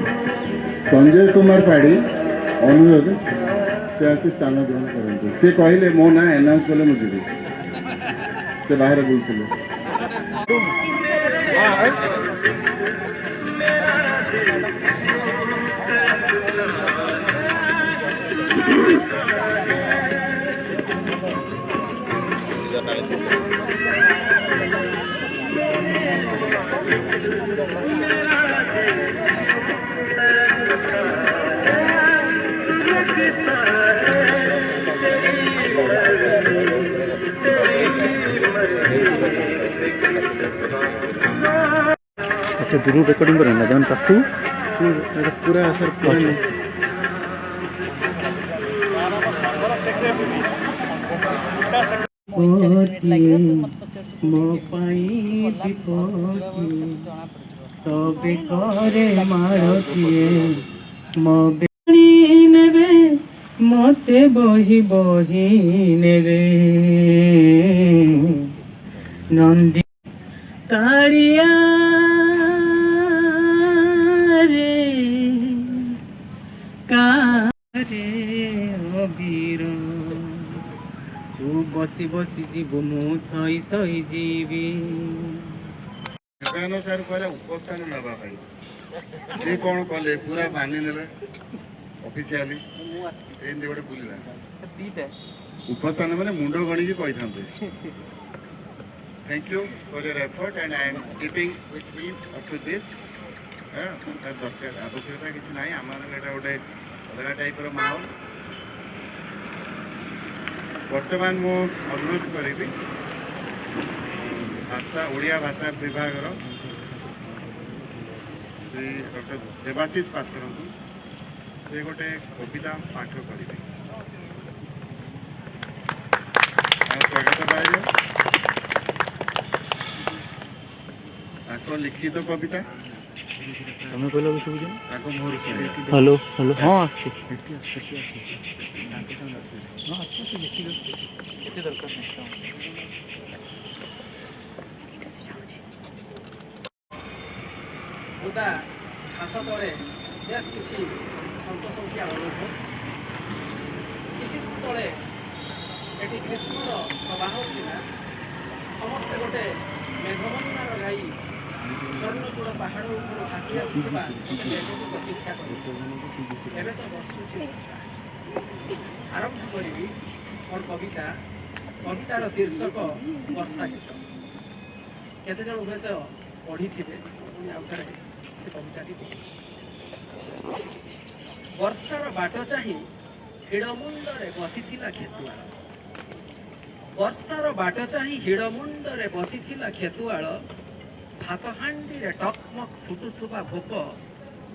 संजय कुमार पाड़ी अनुरोध से आसी स्थान ग्रहण करते से कहले मो ना एनाउंस कले मुझे से बाहर बोलते दूर रेकर्डिंग करें ना जन पाखु पूरा सर पूरा मते बही बही नेबे नंदी ताड़िया तू बसी बसी जीव मु सही सही जीवी सर कहले उपस्थान नबा भाई से कौन कले पूरा मानि नेले ऑफिशियली एंड गोटे बुलिला उपस्थान माने मुंडो गणी की कहि थांते thank you for your effort and I am keeping with me up to this दरकार आवश्यकता किसी ना आम गोटे अलग टाइप माहौल बर्तमान मु अनुरोध करी भाषा ओडिया भाषा विभाग श्री डॉक्टर देवाशीष पात्र से गोटे कविता पाठ करी स्वागत पाइब लिखित कविता तुम्हें कहल सब हेलो हेलो हाँ बुदा घास तले बेस किसी संत संख्या अनुरोध किसी तले ये ग्रीष्मर प्रवाह था समस्ते गोटे मेघमंदार गाई स्वर्णचूड़ पहाड़ ऊपर भासी आसुवा मेघको प्रतीक्षा कर तो बर्षुची वर्षा आरंभ करी मोर कविता कवितार शीर्षक वर्षा गीत केते जन हुए तो पढ़ी थे कविताटी वर्षार बाट चाही हिड़मुंडरे बसीथिला खेतुआल वर्षार बाट चाही हिड़मुंडरे बसीथिला खेतुआल भात हांडी रे टकमक फुटुथुबा भोक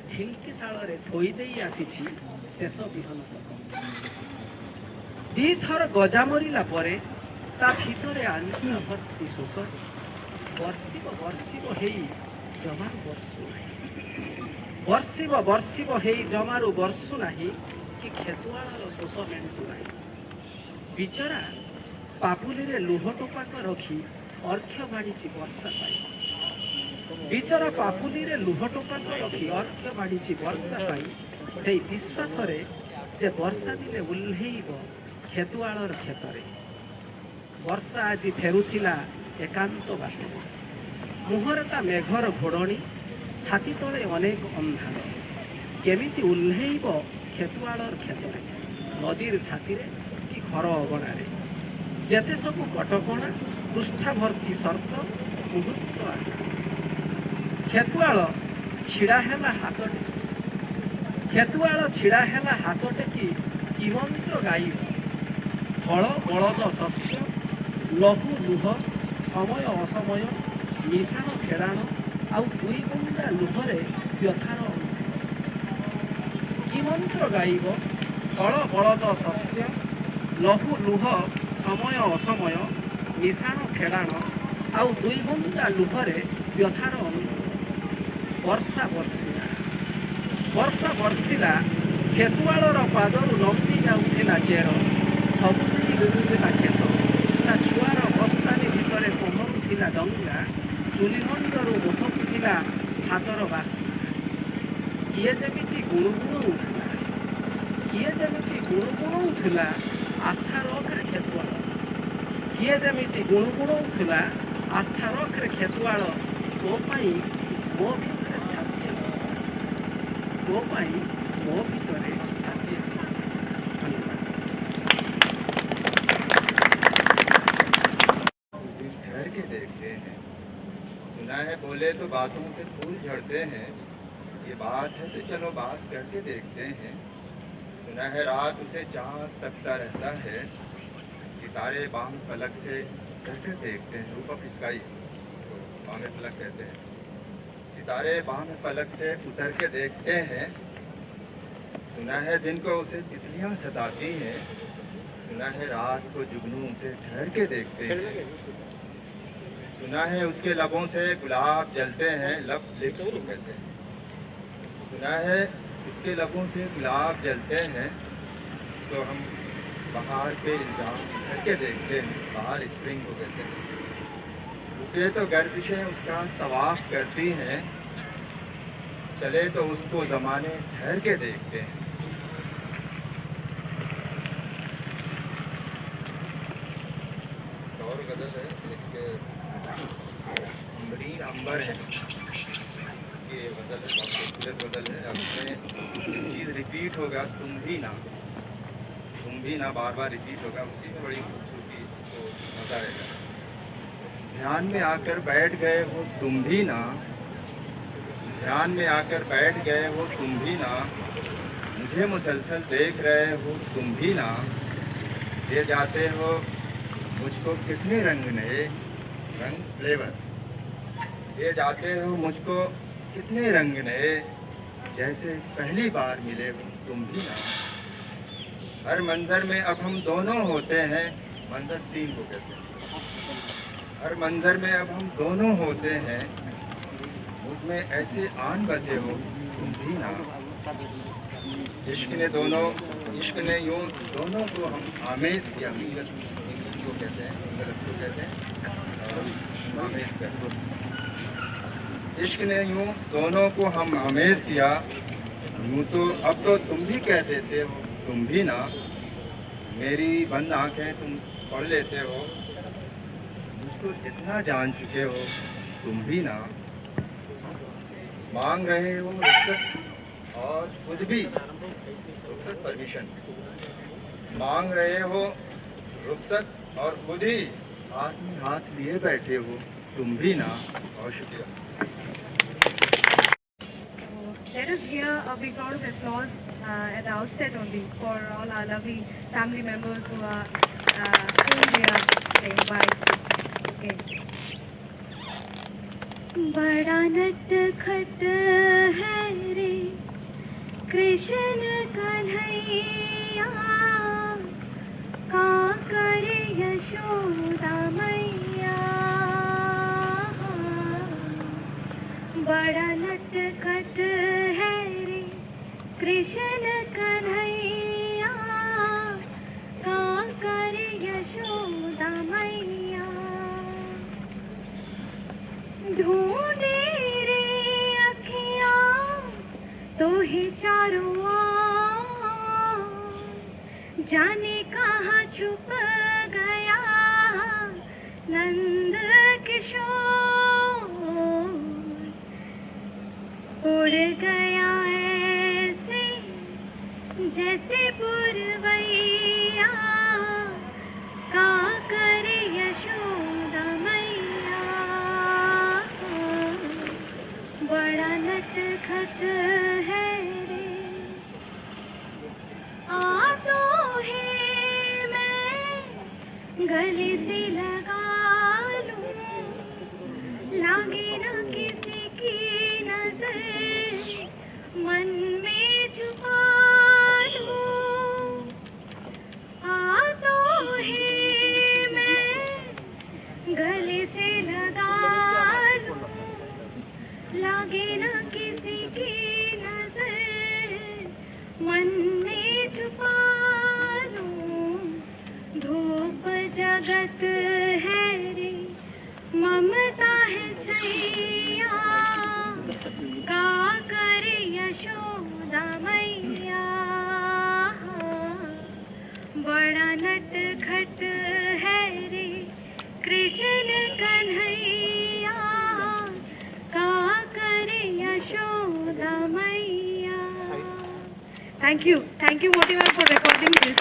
ढिंकीशाल थोई देई आसीछि शेष बिहन तक दी थर गजा मरिला परे ता भितरे आंचुआ भर्ती शोष वर्षिब वर्षिब हेई जमारू वर्षु नाही वर्षिब वर्षिब हेई जमारू वर्षु नाही कि खेतुआर शोष मेंटू नाही बिचरा पापुली रे लुह टोपाक रखी अर्घ्य बाढ़ी वर्षा पाई बिचरा पापुली रे लुह टोपाक रखी अर्घ्य बाढ़ी वर्षा पाई से विश्वास रे जे वर्षा दिले उल्हेइब खेतुआलर खेतरे वर्षा आज फेरुथिला एकांत बास मुहरे ता मेघर घोड़णी छाती तले अनेक अंधार केमिति उल्हेइब खेतुआलर खेतरे नदीर छाती रे कि घर अगणारे जेते सबु कटकणा पृष्ठा भर्ती सर्प मुहूर्त खेतुआल छिड़ा हेला हाथटे खेतुआल छिड़ा हेला हाथटे कि मंत्र गाइब फल बलद शस्य लघु लुह समय असमय मिशाण फेड़ाण आउ दुई बुंदा लुहरे व्यथार कि मंत्र गाइब फल बलद शस्य लघु लुह समय असमय मिशाण फेड़ाण आउ दुई बुंदा लुहरे व्यथार वर्षा वर्षिला खेतुआलर पादरू लंबी जाऊला चेर सबुजी गुरुला खेत ता छुआर बस्तानी भितरे पहरुला डंगा चुली मंदरू मुठकुला हाथर बासी किए जमिति गुणुगुणौथिला किए जमिति गुणुगुणौथिला आस्था रखरे खेतुआल किए जमिति गुणुगुणौथिला आस्था रखरे खेतुआल तो पाई मो भितरे छाती तो पाई मो भितरे छाती धन्यवाद। ठहर के देखते हैं, सुना है बोले तो बातों से फूल झड़ते हैं, ये बात है तो चलो बात करके देखते हैं। सुना है रात उसे चाँद तकता रहता है, सितारे बाम फलक से चढ़कर देखते हैं। रूप ऑफ स्काई बाम फलक कहते हैं। सितारे बाम फलक से उतर के देखते हैं। सुना है दिन को उसे तितलियाँ सताती हैं, सुना है रात को जुगनू उसे ठहर के देखते हैं। सुना है उसके लबों से गुलाब जलते हैं, लब लिप्स को कहते हैं। सुना है उसके लबों से गुलाब जलते हैं, तो हम बाहर पे इल्जाम करके देखते हैं। बाहर स्प्रिंग को कहते हैं। रुके तो गर्दिशें उसका तवाफ करती हैं, चले तो उसको ज़माने ठहर के देखते हैं। और गज़ल है एक अम्बरीन अंबर है, ये गज़ल है, बहुत खूबसूरत गज़ल है। अब इसमें चीज़ रिपीट होगा, तुम भी ना बार बार रिपीट होगा, उसी में बड़ी खूबसूरती तो मज़ा रहेगा। ध्यान में आकर बैठ गए हो तुम भी ना, ध्यान में आकर बैठ गए हो तुम भी ना, मुझे मुसलसल देख रहे हो तुम भी ना, दे जाते हो मुझको कितने रंग नए, रंग फ्लेवर दे जाते हो मुझको कितने रंग नए, जैसे पहली बार मिले हो तुम भी ना। हर मंजर में अब हम दोनों होते हैं, मंजर सीन को कहते हैं। हर मंजर में अब हम दोनों होते हैं, मुझ में ऐसे आन बसे हो तुम भी ना। इश्क ने यूं दोनों को हम आमेज किया, मिंगल को कहते हैं, मिंगल को कहते हैं, और आमेज कर। इश्क ने यूं दोनों को हम आमेज किया, यूं तो अब तो तुम भी कह देते हो तुम भी ना। मेरी बंद आंखें तुम पढ़ लेते हो, मुझको जितना जान चुके हो तुम भी ना। मांग रहे हो रुखसत और खुद भी रुखसत परमिशन, मांग रहे हो रुखसत और खुद ही हाथ में हाथ लिए बैठे हो तुम भी ना। और शुक्रिया। Let us hear a big round of applause at the outset only for all our lovely family members whom we are saying bye. Okay. बड़ा नटखट है रे कृष्ण कन्हैया, का करे यशोदा मैया। बड़ा नटखट है रे कृष्ण कन्हैया, का करे यशोदा मैया। ढूंढे रे अखियाँ तो ही चारों ओर, जाने कहाँ छुप गया नंद किशोर। उड़ गया ऐसे जैसे पुरवैया, का करे यशोदा मैया। बड़ा नटखट है रे आ तो है मैं गले से लगा लूं, लागे ना किसी की नजर मन में छुपा लूं। आ तो है मैं गले से लगा लूं, लागे ना किसी की नजर मन में छुपा लूं। धूप जगत है रे ममता है छैया, का करे Yashoda Thank you Motimal for recording this.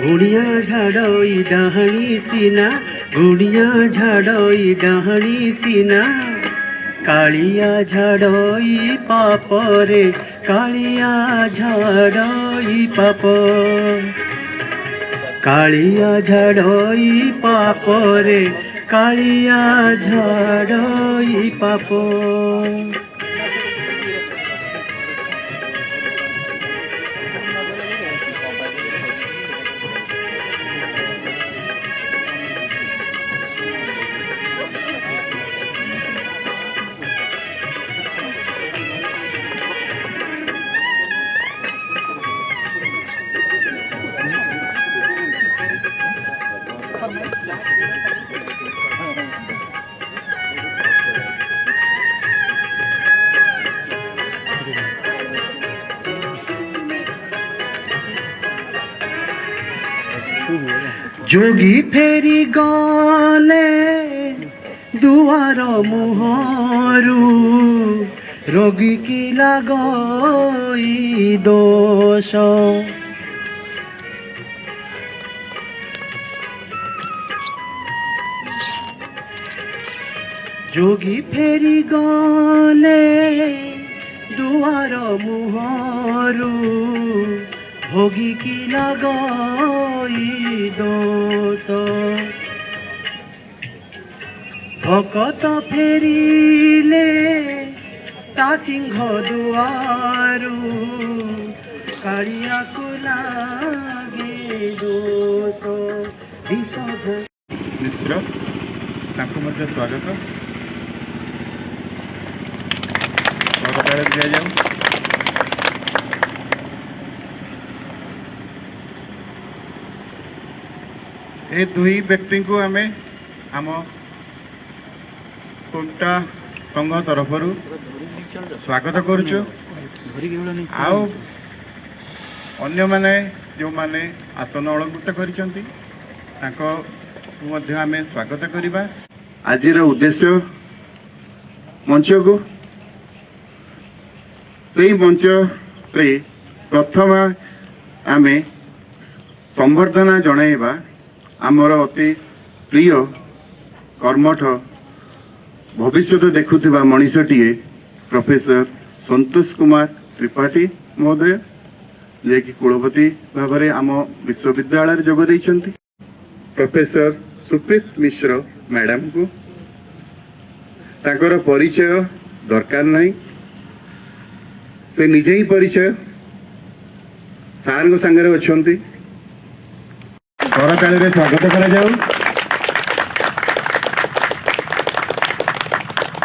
गुड़िया झाड़ोई डहणी सीना गुड़िया झाड़ोई डहणी सीना कालिया झाड़ोई पाप रे कालिया झाड़ोई पाप कालिया झाड़ोई पाप रे कालिया झाड़ोई पाप जोगी फेरी गले दुआर मुहरु रोगी की लगई दोष जोगी फेरी गले दुआर मुहरु भोगी की लगई दोष भकत फेरिले ता सिंह दुआरु कालिया को लागे दोष मित्र तांको मध्य स्वागत दिया जाऊ ए दुई व्यक्ति को आम आम कोटा संघ तरफ स्वागत करुचु आउ अन्य माने जो माने आसन अलंकृत करिसंती तांको मध्य आमे स्वागत करिबा आजिर उद्देश्य मंच को सही मंच रे प्रथम आमे संवर्धना जणाइबा आमर अति प्रिय कर्मठ भविष्य देखुवा मनीषटीए प्रोफेसर संतोष कुमार त्रिपाठी महोदय जे कि कुलपति भाव में आम विश्वविद्यालय जोग देइछंती प्रोफेसर सुप्रीत मिश्र मैडम को ताकर परिचय दरकार नहीं से निजे ही परिचय सार सांगे अच्छा करताली स्वागत करा जाऊ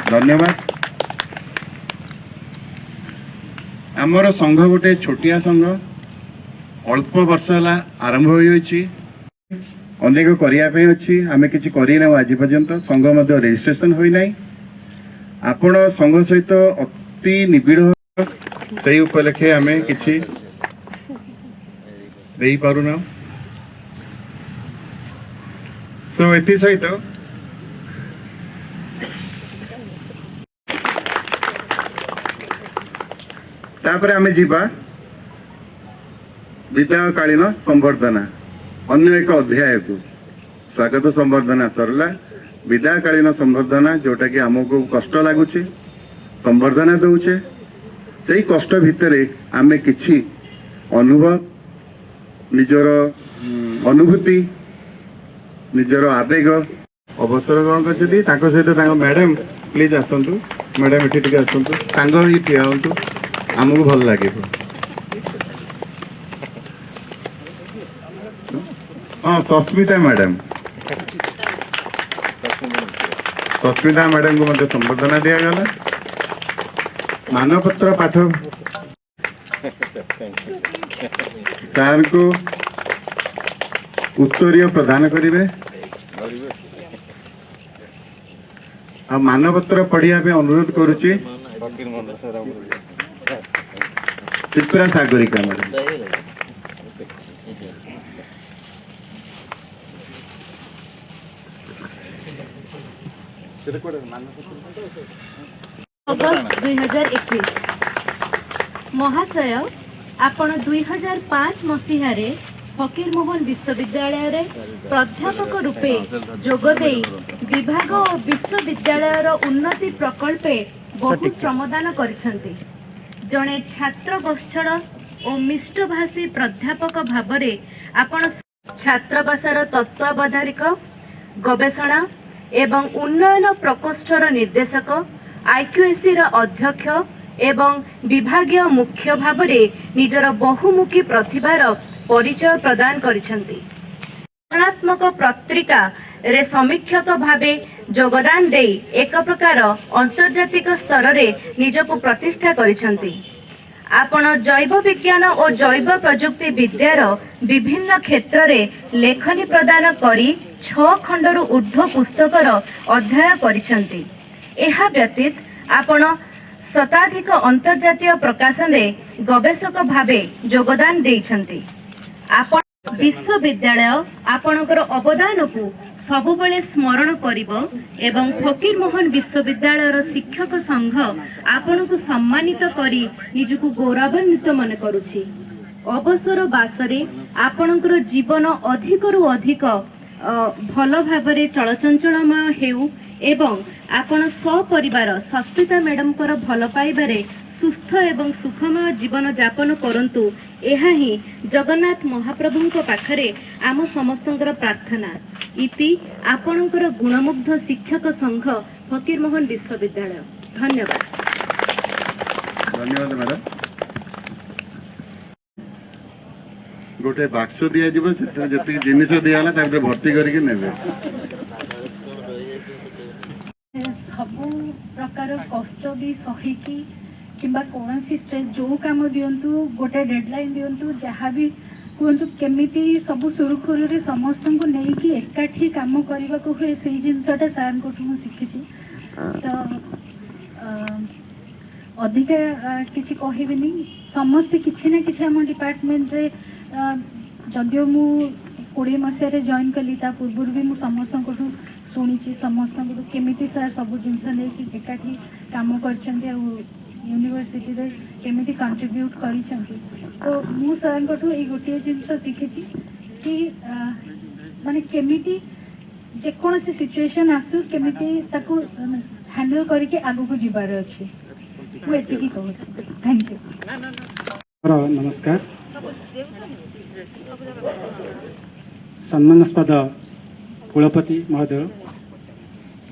धन्यवाद आमर संघ गोटे छोटिया संघ अल्प वर्ष है आरंभ होती अनेक करने अच्छी आम कि करना आज पर्यंत संघ रजिस्ट्रेशन होना आपण संघ सहित अति निबिड़ से उपलक्षे आम कि पारुना तो एथि सहित तापर आमे जीवा विदायकालीन संवर्धना अन्य एक अध्याय को स्वागत संवर्धना सरला विदायकालीन संवर्धना जोटा कि आमको कष्ट लगुच संवर्धना दौचे से कष्ट भितर आमे किछि अनुभव निजर अनुभूति निजर आवेग अवसर ग्रहण कर सहित मैडम प्लीज आसतु मैडम ये आसतु ही ठिया हूँ आमको भल लगे हाँ सस्मिता मैडम को मत संबर्धना दिगला मानपत्र पाठ सार को उत्तरीय प्रदान करेंगे आ मानपत्र पढ़िया अनुरोध करुच्ची चित्रा सागरिका मैडम अगस्त 2021 महाशय आपण 2005 मसीह फकीरमोहन विश्वविद्यालय रे प्राध्यापक रूपे जोगदे विभाग और विश्वविद्यालय उन्नति प्रकल्पे बहु श्रमदान करिसेंती। जड़े छात्र गोष्ठर और मिष्टभाषी प्राध्यापक भावरे आपण छात्रावासर तत्वावधायक गवेषणा एवं उन्नयन प्रकोष्ठर निर्देशक आईक्यूएसी अध्यक्ष एवं विभागीय मुख्य भावरे निजर बहुमुखी प्रतिभार परिचय प्रदान करिसेंती। रचनात्मक पत्रिका रे समीक्षक भावे योगदान दे एक प्रकार अंतर्जातिक स्तर रे निजको प्रतिष्ठा करिसेंती। आपण जैव विज्ञान और जैव प्रजुक्ति विद्यार विभिन्न क्षेत्र रे लेखनी प्रदान करी 6 खंडर ऊर्ध्व पुस्तकर अध्ययन करिसेंती। एहा व्यतीत आपण शताधिक अंतर्जातीय प्रकाशन रे गवेषक भावे योगदान देइछंती। आपण विश्वविद्यालय आपणकर अवदान को सबुबले स्मरण करिबो एवं फकीरमोहन विश्वविद्यालय शिक्षक संघ आपण को सम्मानित करी निजको गौरवान्वित मन करूछि। अवसर बासरे आपणकर जीवन अधिकरु अधिक भल भावरे चलचंचलमय हेउ एवं आपण सपरिवार सस्मिता मैडम कर भल पाइबारे सुस्थ एवं सुखमय जीवन यापन करंतु एहा ही जगन्नाथ महाप्रभुଙ୍କ पाखरे आम समस्तଙ୍କର प्रार्थना। इति आपणकर गुणमुग्ध शिक्षक संघ फकीरमोहन विश्वविद्यालय। धन्यवाद। धन्यवाद मैडम। गोटे बाक्स दिया जीव जी जिनिस दिगला भर्ती करके नेबे। सबु प्रकार कष्ट भी सहिकी किंबा कौन स्ट्रेस जो काम दिंतु गोटे डेडलाइन दिंतु जहाँ भी कहतु केमिति सब सुरुखुरु रे समस्त को लेकिन एकाठी काम करने को हुए से जिनसटा सार को शिखी तो अधिका किसी कहबिनी समस्ते किसी ना कि आम डिपार्टमेंट रे जदियो मु 20 मसीह जॉइन कली ता पूर्व भी मुझ समस्त शुणी समस्त केमिति सार सब जिनस नहीं एकाठी काम कर यूनिवर्सिटी रे केमिति कंट्रीब्यूट करिसेंती। तो मु सर को ये गोटे जिनस शिखी कि माने केमिति जेकोसी सिचुएशन आसु केमिति ताको हैंडल करके आगु को जीवार अछि मु एतिकी कहू। Thank you. नमस्कार। सम्मानास्पद कुलपति महोदय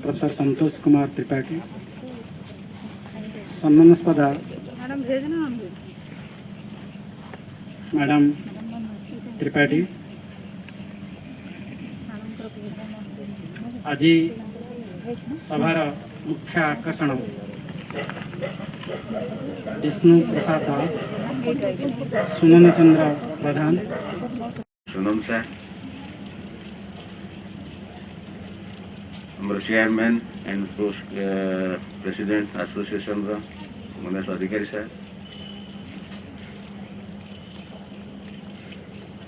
प्रोफेसर संतोष कुमार त्रिपाठी, सम्मानास्पद मैडम त्रिपाठी, आज सभार मुख्य आकर्षण विष्णु प्रसाद दास, सुमन चंद्र प्रधान, सुनम सर, हमारे chairman and president association Manesh अधिकारी सर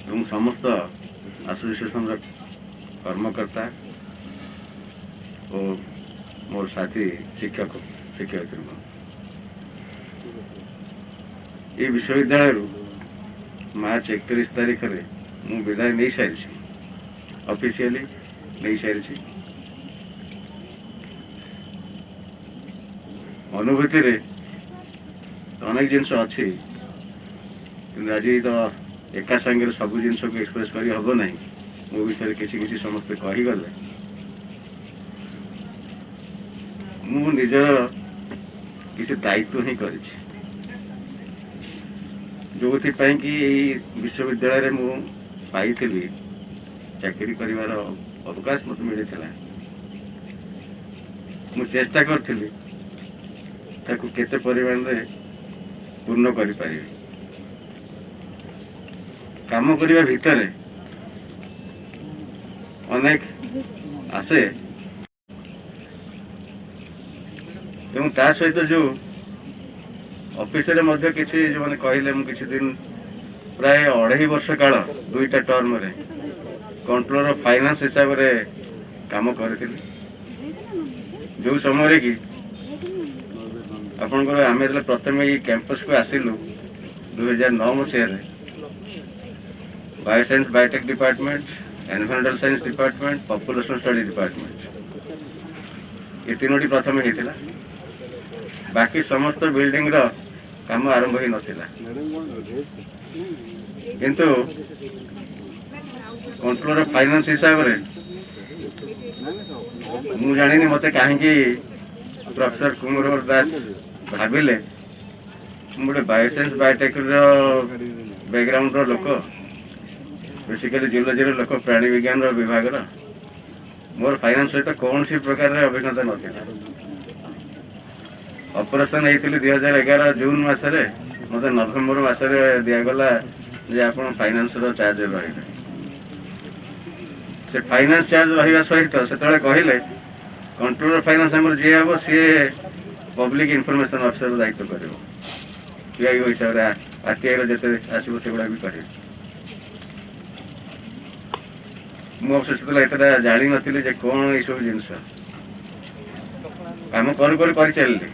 एवं समस्त एसोसिएशन कर्मकर्ता और मोर साथी शिक्षक शिक्षयित्री ये विश्वविद्यालय मार्च 31 तारीख में मु विदाय नहीं सारी ऑफिशियली नहीं सारी अनुभूति रे अनेक जिनस अच्छी आज तो एका संगे सब जिन को एक्सप्रेस कर हम ना मो विषय किसी समस्ते कहीगले मु निजर किसी दायित्व ही कर जो कि विश्वविद्यालय मु पाई चाकरी कर अवकाश मत मिलता मु चेष्टा करी केते परिमाण में पूर्ण कर काम करने भितर अनेक आसे एवं ता सहित जो ऑफिस किसी जो मैंने कहले किसी दिन प्राय 2.5 वर्ष काल 2टा टर्म रे कंट्रोलर ऑफ फाइनेंस हिसाब से काम करी जो समय कि ଆପଣଙ୍କର ଆମେ ଯେତେବେଳେ ପ୍ରଥମେ ଏଇ କ୍ୟାମ୍ପସକୁ ଆସିଲୁ 2009 ମସିହାରେ bioscience biotech department, environmental science department, population study department ଏ ତିନୋଟି ପ୍ରଥମେ ହେଇଥିଲା। ବାକି ସମସ୍ତ ବିଲ୍ଡିଂର କାମ ଆରମ୍ଭ ହେଇନଥିଲା, କିନ୍ତୁ କଣ୍ଟ୍ରୋଲର ଫାଇନାନ୍ସ ହିସାବରେ ମୁଁ ଜାଣିନି ମୋତେ କାହିଁକି ପ୍ରଫେସର କୁମର ଦାସ ଭାବିଲେ ମୁଁ ଗୋଟେ ବାୟୋସାଇନ୍ସ ବାୟୋଟେକ୍ର ବ୍ୟାକଗ୍ରାଉଣ୍ଡର ଲୋକ, ବେସିକାଲି ଜିଓଲୋଜିର ଲୋକ, ପ୍ରାଣୀ ବିଜ୍ଞାନର ବିଭାଗର, ମୋର ଫାଇନାନ୍ସ ସହିତ କୌଣସି ପ୍ରକାରର ଅଭିଜ୍ଞତା ନଥିଲା। ଅପରେସନ ହେଇଥିଲି 2011 ଜୁନ ମାସରେ, ମୋତେ ନଭେମ୍ବର ମାସରେ ଦିଆଗଲା ଯେ ଆପଣ ଫାଇନାନ୍ସର ଚାର୍ଜ ରହିବେ। ସେ ଫାଇନାନ୍ସ ଚାର୍ଜ ରହିବା ସହିତ ସେତେବେଳେ କହିଲେ କଣ୍ଟ୍ରୋଲର ଫାଇନାନ୍ସ ଆମର ଯିଏ ହେବ ସିଏ ପବ୍ଲିକ ଇନଫର୍ମେସନ ଅଫିସର ଦାୟିତ୍ୱ କରିବ, ପିଆଇଓ ହିସାବରେ ଆର୍ଟିଆଇର ଯେତେ ଆସିବ ସେଗୁଡ଼ା ବି କରିବ। ମୁଁ ଅବଶ୍ୟ ସେତେବେଳେ ଏତେଟା ଜାଣିନଥିଲି ଯେ କ'ଣ ଏଇସବୁ ଜିନିଷ, କାମ କରୁ କରୁ କରିଚାଲିଲି।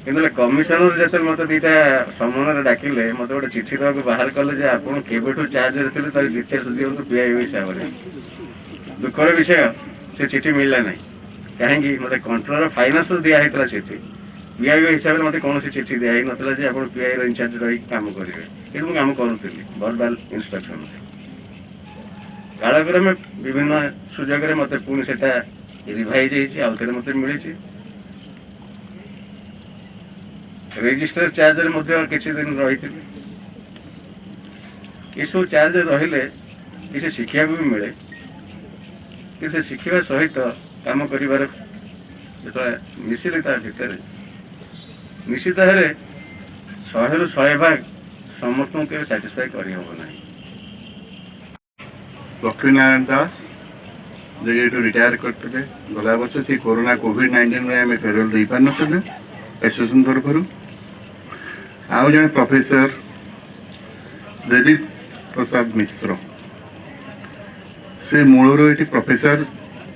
କିନ୍ତୁ କମିଶନର ଯେତେବେଳେ ମୋତେ ଦୁଇଟା ସମୟରେ ଡାକିଲେ, ମୋତେ ଗୋଟେ ଚିଠି ଦେବାକୁ ବାହାର କଲେ ଯେ ଆପଣ କେବେଠୁ ଚାର୍ଜରେ ଥିଲେ ତାର ଡିଟେଲ୍ସ ଦିଅନ୍ତୁ ପିଆଇଓ ହିସାବରେ। ଦୁଃଖର ବିଷୟ, ସେ ଚିଠି ମିଳିଲା ନାହିଁ। କାହିଁକି? ମୋତେ କଣ୍ଟ୍ରୋଲର ଫାଇନାନ୍ସରୁ ଦିଆହେଇଥିଲା ଚିଠି, ପିଆଇଓ ହିସାବରେ ମୋତେ କୌଣସି ଚିଠି ଦିଆହେଇନଥିଲା ଯେ ଆପଣ ପିଆଇର ଇନଚାର୍ଜ ରହିକି କାମ କରିବେ। କିନ୍ତୁ ମୁଁ କାମ କରୁଥିଲି ଭର୍ବାଲ ଇନ୍ଷ୍ଟ୍ରକ୍ସନ। କାଳକ୍ରମେ ବିଭିନ୍ନ ସୁଯୋଗରେ ମୋତେ ପୁଣି ସେଟା ରିଭାଇଜ୍ ହେଇଛି, ଆଉ ଥରେ ମୋତେ ମିଳିଛି। ରେଜିଷ୍ଟର ଚାର୍ଜରେ ମଧ୍ୟ କିଛି ଦିନ ରହିଥିଲି। ଏସବୁ ଚାର୍ଜ ରହିଲେ କିଛି ଶିଖିବାକୁ ବି ମିଳେ, କିନ୍ତୁ ଶିଖିବା ସହିତ କାମ କରିବାର ଯେତେବେଳେ ମିଶିଲେ ତା ଭିତରେ ନିଶ୍ଚିତ ଭାବରେ 100ରୁ 100 ଭାଗ ସମସ୍ତଙ୍କୁ କେବେ ସାଟିସ୍ଫାଏ କରିହେବ ନାହିଁ। ଲକ୍ଷ୍ମୀନାରାୟଣ ଦାସ ଯେ ଏଇଠୁ ରିଟାୟାର କରିଥିଲେ ଗଲା ବର୍ଷ, ସେ କୋରୋନା କୋଭିଡ-19ରେ ଆମେ ଫେରୱାଲ ଦେଇପାରିନଥିଲୁ ଆସୋସିଏସନ ତରଫରୁ। ଆଉ ଜଣେ ପ୍ରଫେସର ଦେବୀ ପ୍ରସାଦ ମିଶ୍ର, ସେ ମୂଳରୁ ଏଠି ପ୍ରଫେସର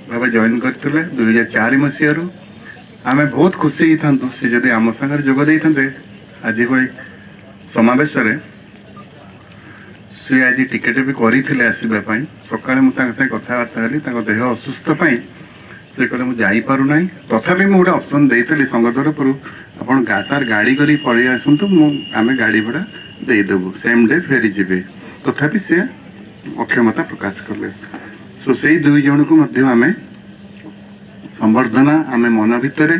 ଭାବେ ଜଏନ୍ କରିଥିଲେ 2004 ମସିହାରୁ। ଆମେ ବହୁତ ଖୁସି ହେଇଥାନ୍ତୁ ସେ ଯଦି ଆମ ସାଙ୍ଗରେ ଯୋଗ ଦେଇଥାନ୍ତେ ଆଜି ଭଳି ସମାବେଶରେ। ସେ ଆଜି ଟିକେଟ ବି କରିଥିଲେ ଆସିବା ପାଇଁ। ସକାଳେ ମୁଁ ତାଙ୍କ ସାଙ୍ଗେ କଥାବାର୍ତ୍ତା ହେଲି, ତାଙ୍କ ଦେହ ଅସୁସ୍ଥ ପାଇଁ ସେ କହିଲେ ମୁଁ ଯାଇପାରୁନାହିଁ। ତଥାପି ମୁଁ ଗୋଟେ ଅପସନ୍ ଦେଇଥିଲି ସଂଘ ତରଫରୁ, ଆପଣ ସାର୍ ଗାଡ଼ି କରି ପଳେଇ ଆସନ୍ତୁ, ଆମେ ଗାଡ଼ି ଭଡ଼ା ଦେଇଦେବୁ, ସେମ୍ ଡେ ଫେରିଯିବେ। ତଥାପି ସେ ଅକ୍ଷମତା ପ୍ରକାଶ କଲେ। ସୋ ସେଇ 2 ଜଣଙ୍କୁ ମଧ୍ୟ ଆମେ ସମ୍ବର୍ଦ୍ଧନା ଆମେ ମନ ଭିତରେ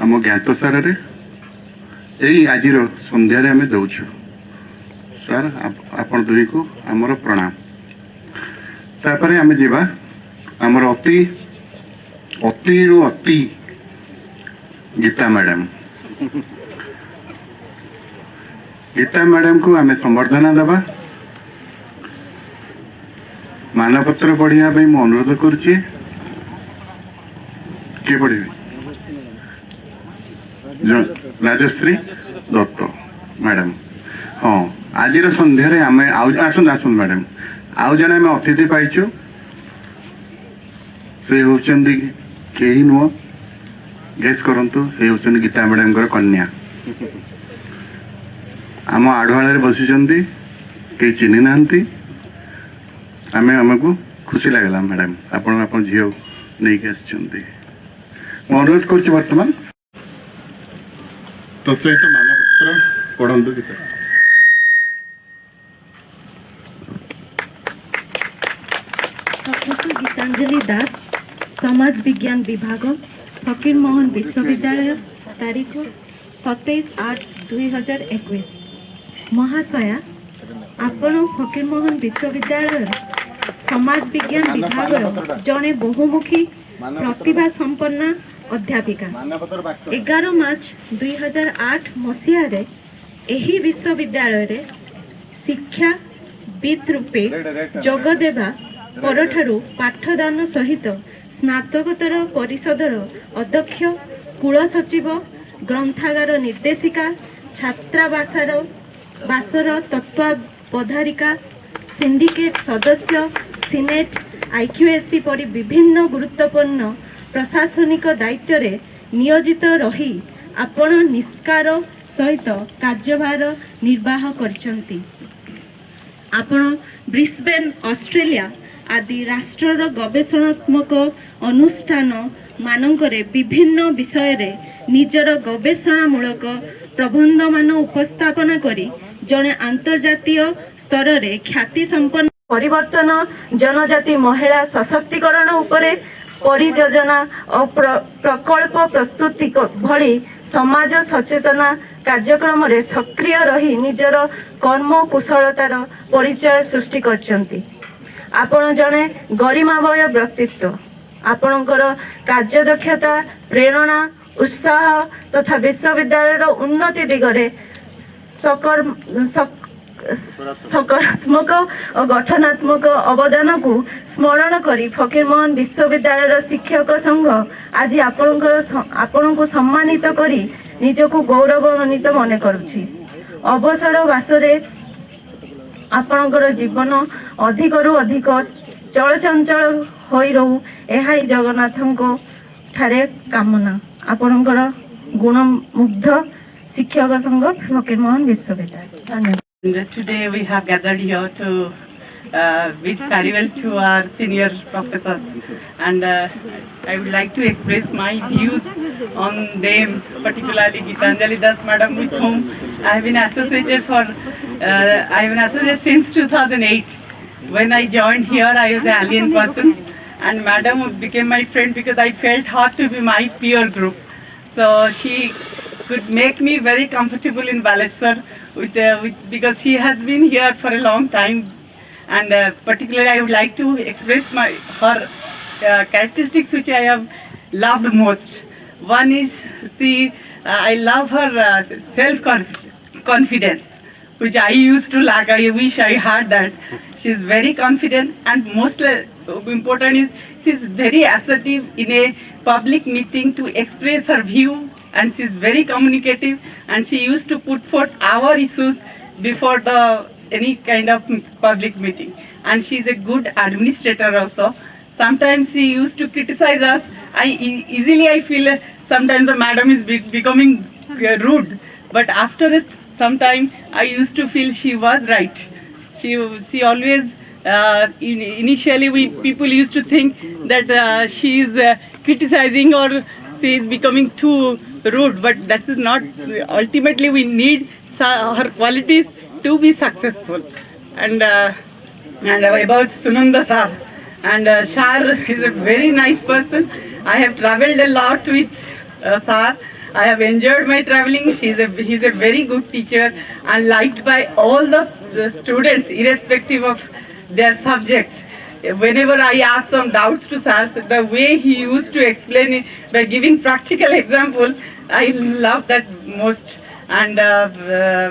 ଆମ ଜ୍ଞାତସାରରେ ଏଇ ଆଜିର ସନ୍ଧ୍ୟାରେ ଆମେ ଦେଉଛୁ। ସାର୍ ଆପଣ ଦୁହିଁକୁ ଆମର ପ୍ରଣାମ। ତାପରେ ଆମେ ଯିବା ଆମର ଅତିରୁ ଅତି ଗୀତା ମ୍ୟାଡ଼ାମ। ଗୀତା ମ୍ୟାଡ଼ାମକୁ ଆମେ ସମ୍ବର୍ଦ୍ଧନା ଦେବା। ମାନପତ୍ର ପଢ଼ିବା ପାଇଁ ମୁଁ ଅନୁରୋଧ କରୁଛି। କିଏ ପଢ଼ିବେ? ରାଜଶ୍ରୀ ଦତ୍ତ ମ୍ୟାଡ଼ାମ। ହଁ, ଆଜିର ସନ୍ଧ୍ୟାରେ ଆମେ ଆସନ୍ତୁ ମ୍ୟାଡ଼ାମ, ଆଉ ଜଣେ ଆମେ ଅତିଥି ପାଇଛୁ। ସେ ହେଉଛନ୍ତି କେହି ନୁହଁ, ଗେସ୍ କରନ୍ତୁ, ସେ ହେଉଛନ୍ତି ଗୀତା ମ୍ୟାଡ଼ାମଙ୍କର କନ୍ୟା। ଆମ ଆଢ଼ୁଆଳରେ ବସିଛନ୍ତି, କେହି ଚିହ୍ନି ନାହାନ୍ତି। ଆମକୁ ଖୁସି ଲାଗିଲା ମ୍ୟାଡ଼ାମ, ଆପଣ ଝିଅ ନେଇକି ଆସିଛନ୍ତି। ମୁଁ ଅନୁରୋଧ କରୁଛି ବର୍ତ୍ତମାନ ତ ସହିତ ମାନପତ୍ର ପଢ଼ନ୍ତୁ ଗୀତା। ପ୍ରଫେସର ଗୀତାଞ୍ଜଳି ଦାସ, ସମାଜ ବିଜ୍ଞାନ ବିଭାଗ, ଫକୀରମୋହନ ବିଶ୍ୱବିଦ୍ୟାଳୟ, ତାରିଖ 27/8/2021। ମହାଶୟା, ଆପଣ ଫକୀରମୋହନ ବିଶ୍ୱବିଦ୍ୟାଳୟର ସମାଜ ବିଜ୍ଞାନ ବିଭାଗର ଜଣେ ବହୁମୁଖୀ ପ୍ରତିଭା ସମ୍ପନ୍ନା ଅଧ୍ୟାପିକା। 11 ମାର୍ଚ୍ଚ 2008 ମସିହାରେ ଏହି ବିଶ୍ୱବିଦ୍ୟାଳୟରେ ଶିକ୍ଷାବିତ୍ ରୂପେ ଯୋଗ ଦେବା ପରଠାରୁ ପାଠଦାନ ସହିତ ସ୍ନାତକୋତ୍ତର ପରିଷଦର ଅଧ୍ୟକ୍ଷ, କୁଳସଚିବ, ଗ୍ରନ୍ଥାଗାର ନିର୍ଦ୍ଦେଶିକା, ଛାତ୍ରାବାସର ତତ୍ତ୍ୱାବଧାରିକା, ସିଣ୍ଡିକେଟ ସଦସ୍ୟ, ସିନେଟ୍, IQAC ପରି ବିଭିନ୍ନ ଗୁରୁତ୍ୱପୂର୍ଣ୍ଣ ପ୍ରଶାସନିକ ଦାୟିତ୍ୱରେ नियोजित रही आपण निष्कार सहित कार्यभार निर्वाह करछंती। आपण ब्रिस्बेन ऑस्ट्रेलिया आदि राष्ट्रर गवेषणात्मक अनुष्ठान मानकरे विभिन्न विषय रे निजर गवेषणामूलक प्रबंध मान उपस्थापन करी जने अंतर्जातीय स्तर रे ख्याति संपन्न परिवर्तन जनजाति महिला सशक्तिकरण उपरे परियोजना और प्रकल्प प्रस्तुति भली समाज सचेतना कार्यक्रम रे सक्रिय रही निजर कर्म कुशलतार परिचय सृष्टि करछंती। आपण जने गरिमामय व्यक्तित्व आपणकर कार्यदक्षता प्रेरणा उत्साह तथा विश्वविद्यालय उन्नति दिगरे सकारात्मक और गठनात्मक अवदान को स्मरण करी फकीरमोहन विश्वविद्यालय शिक्षक संघ आज आपण को सम्मानित करी निजको गौरवान्वित मन करुछि। अवसर बासरे आपणकर जीवन अधिकरु अधिक चलचंचल होई रहू एहाई जगन्नाथंको ठारे कामना। आपणकर गुणमुग्ध शिक्षक संघ फकीरमोहन विश्वविद्यालय। धन्यवाद। Today we have gathered here to bid farewell to our senior professors, and I would like to express my views on them, particularly Gitanjali Das madam, with whom I have been associated since 2008. When I joined here, I was an alien person, and madam became my friend because I felt her to be my peer group. So she could make me very comfortable in Baleshwar because she has been here for a long time, and particularly I would like to express her characteristics which I have loved most. One is I love her self-confidence, which I used to lack. I wish I had that. She is very confident, and most important is she is very assertive in a public meeting to express her view. And she is very communicative, and she used to put forth our issues before any kind of public meeting. And she is a good administrator also. Sometimes she used to criticize us. I feel sometimes the madam is becoming rude, but after some time I used to feel she was right. She always initially people used to think that she is criticizing or she is becoming too rude, but that is not. Ultimately we need her qualities to be successful. And about Sunanda sir, and Shar is a very nice person. I have travelled a lot with sir. I have enjoyed my travelling. He's a very good teacher and liked by all the students irrespective of their subjects. Whenever I ask some doubts to sir, the way he used to explain it by giving practical example, I love that most. And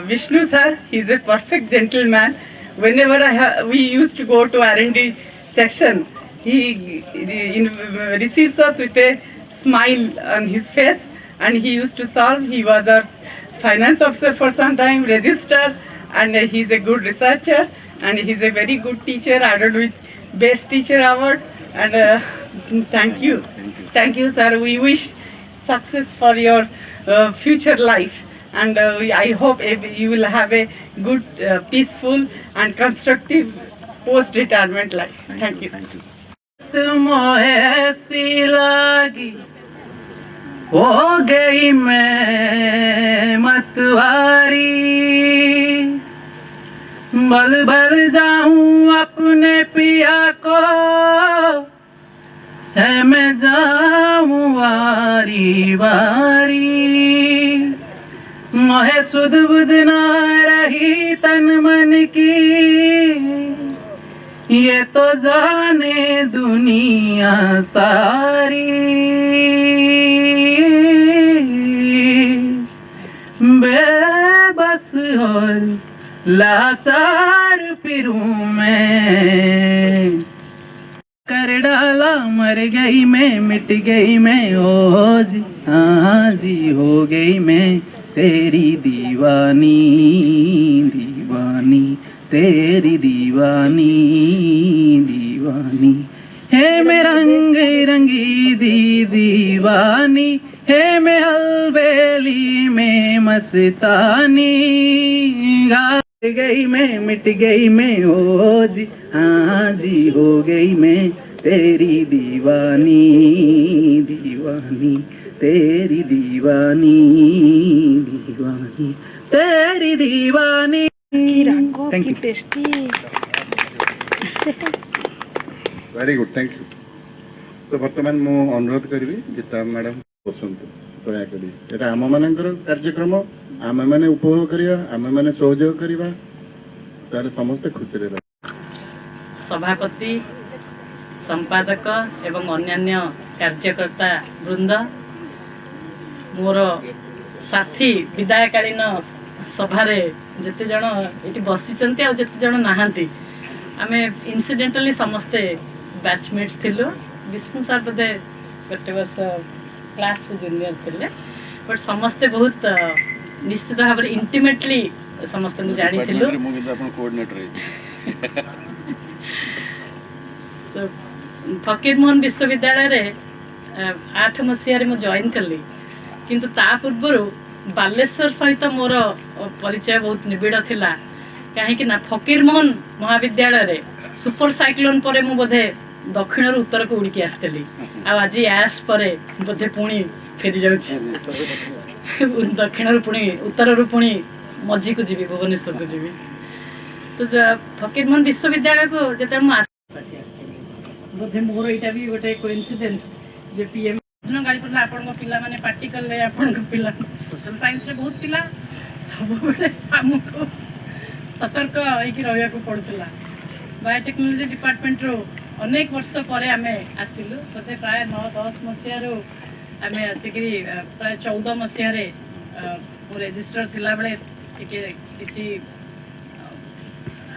Vishnu sir, he's a perfect gentleman. Whenever we used to go to R&D section, he receives us with a smile on his face, and he used to solve. He was our finance officer for some time, registrar, and he's a good researcher, and he's a very good teacher, added with Best Teacher Award. And thank you sir. We wish success for your future life, and I hope you will have a good, peaceful and constructive post-retirement life. Thank you. तुम ऐसी लगी हो गई मैं मतवारी, बल बल जाऊं अपने पिया को, है मैं जाऊं वारी वारी, मोहे सुध बुध ना रही तन मन की, ये तो जाने दुनिया सारी, बेबस और लाचार फिरूं मैं, कर डाला मर गई मैं, मिट गई मैं, ओ जी हाँ जी हो गई मैं, तेरी दीवानी दीवानी, तेरी दीवानी दीवानी, है मैं रंग रंगी दी दीवानी, है मस्तानी, घाल गई मैं, मिट गई मैं, ओ जी हाँ जी, हो गई मैं तेरी दीवानी, दीवानी तेरी दीवानी, दीवानी तेरी दीवानी। Thank you. Very good, thank you. तो बर्तमान मु अनुरोध करी गीता मैडम बसंतु दयाकोरी एटा आम मानकर कार्यक्रम आम मैंने उपभोग करिया, आम मैंने सहयोग करिया, तारे समस्त खुशी रे सभापति, संपादक एवं अन्यान्य कार्यकर्ता वृंद, मोर साथी विदायकालीन सभारे जेते जन ये बसी आ जेते जन नहांती, आमे इनसीडेंटली समस्ते बैचमेट्स थिलु। विष्णु सर बोधे गोटे वर्ष क्लास जूनियर थे, बट समस्ते बहुत निश्चित भाव में इंटिमेटली समस्त जानी तो फकीरमोहन विश्वविद्यालय 8 मसीह मु जॉइन कली, किंतु ता पूर्व बालेश्वर सहित मोर परिचय बहुत निबिड़ थिला, कहीं ना फकीरमोहन महाविद्यालय सुपर साइक्लोन पर मु बोधे दक्षिण उत्तर को उड़की आसती, आज आस पर बोधे पुणी फेरी जाऊँ दक्षिण पुणी उत्तर पुणी मझी को जीवी भुवनेश्वर को जीवी। तो फकीरमोहन विश्वविद्यालय को जो बोधे मोर यहाँ भी गोटे कोइंसिडेंस जे पीएम गाड़ी पड़ा आपण पिला माने पार्टी कले आपण पिला सोशल साइंस रे बहुत पिला सब बेले हमको सतर्क होइकी रहिया को पड़तला। बायोटेक्नोलॉजी डिपार्टमेंट रो अनेक वर्ष पर आमे आसिलु, बोधे प्राय 9-10 मसीह आम आसिक प्राय 14 मसीह रेजिस्टर थिला बेले किसी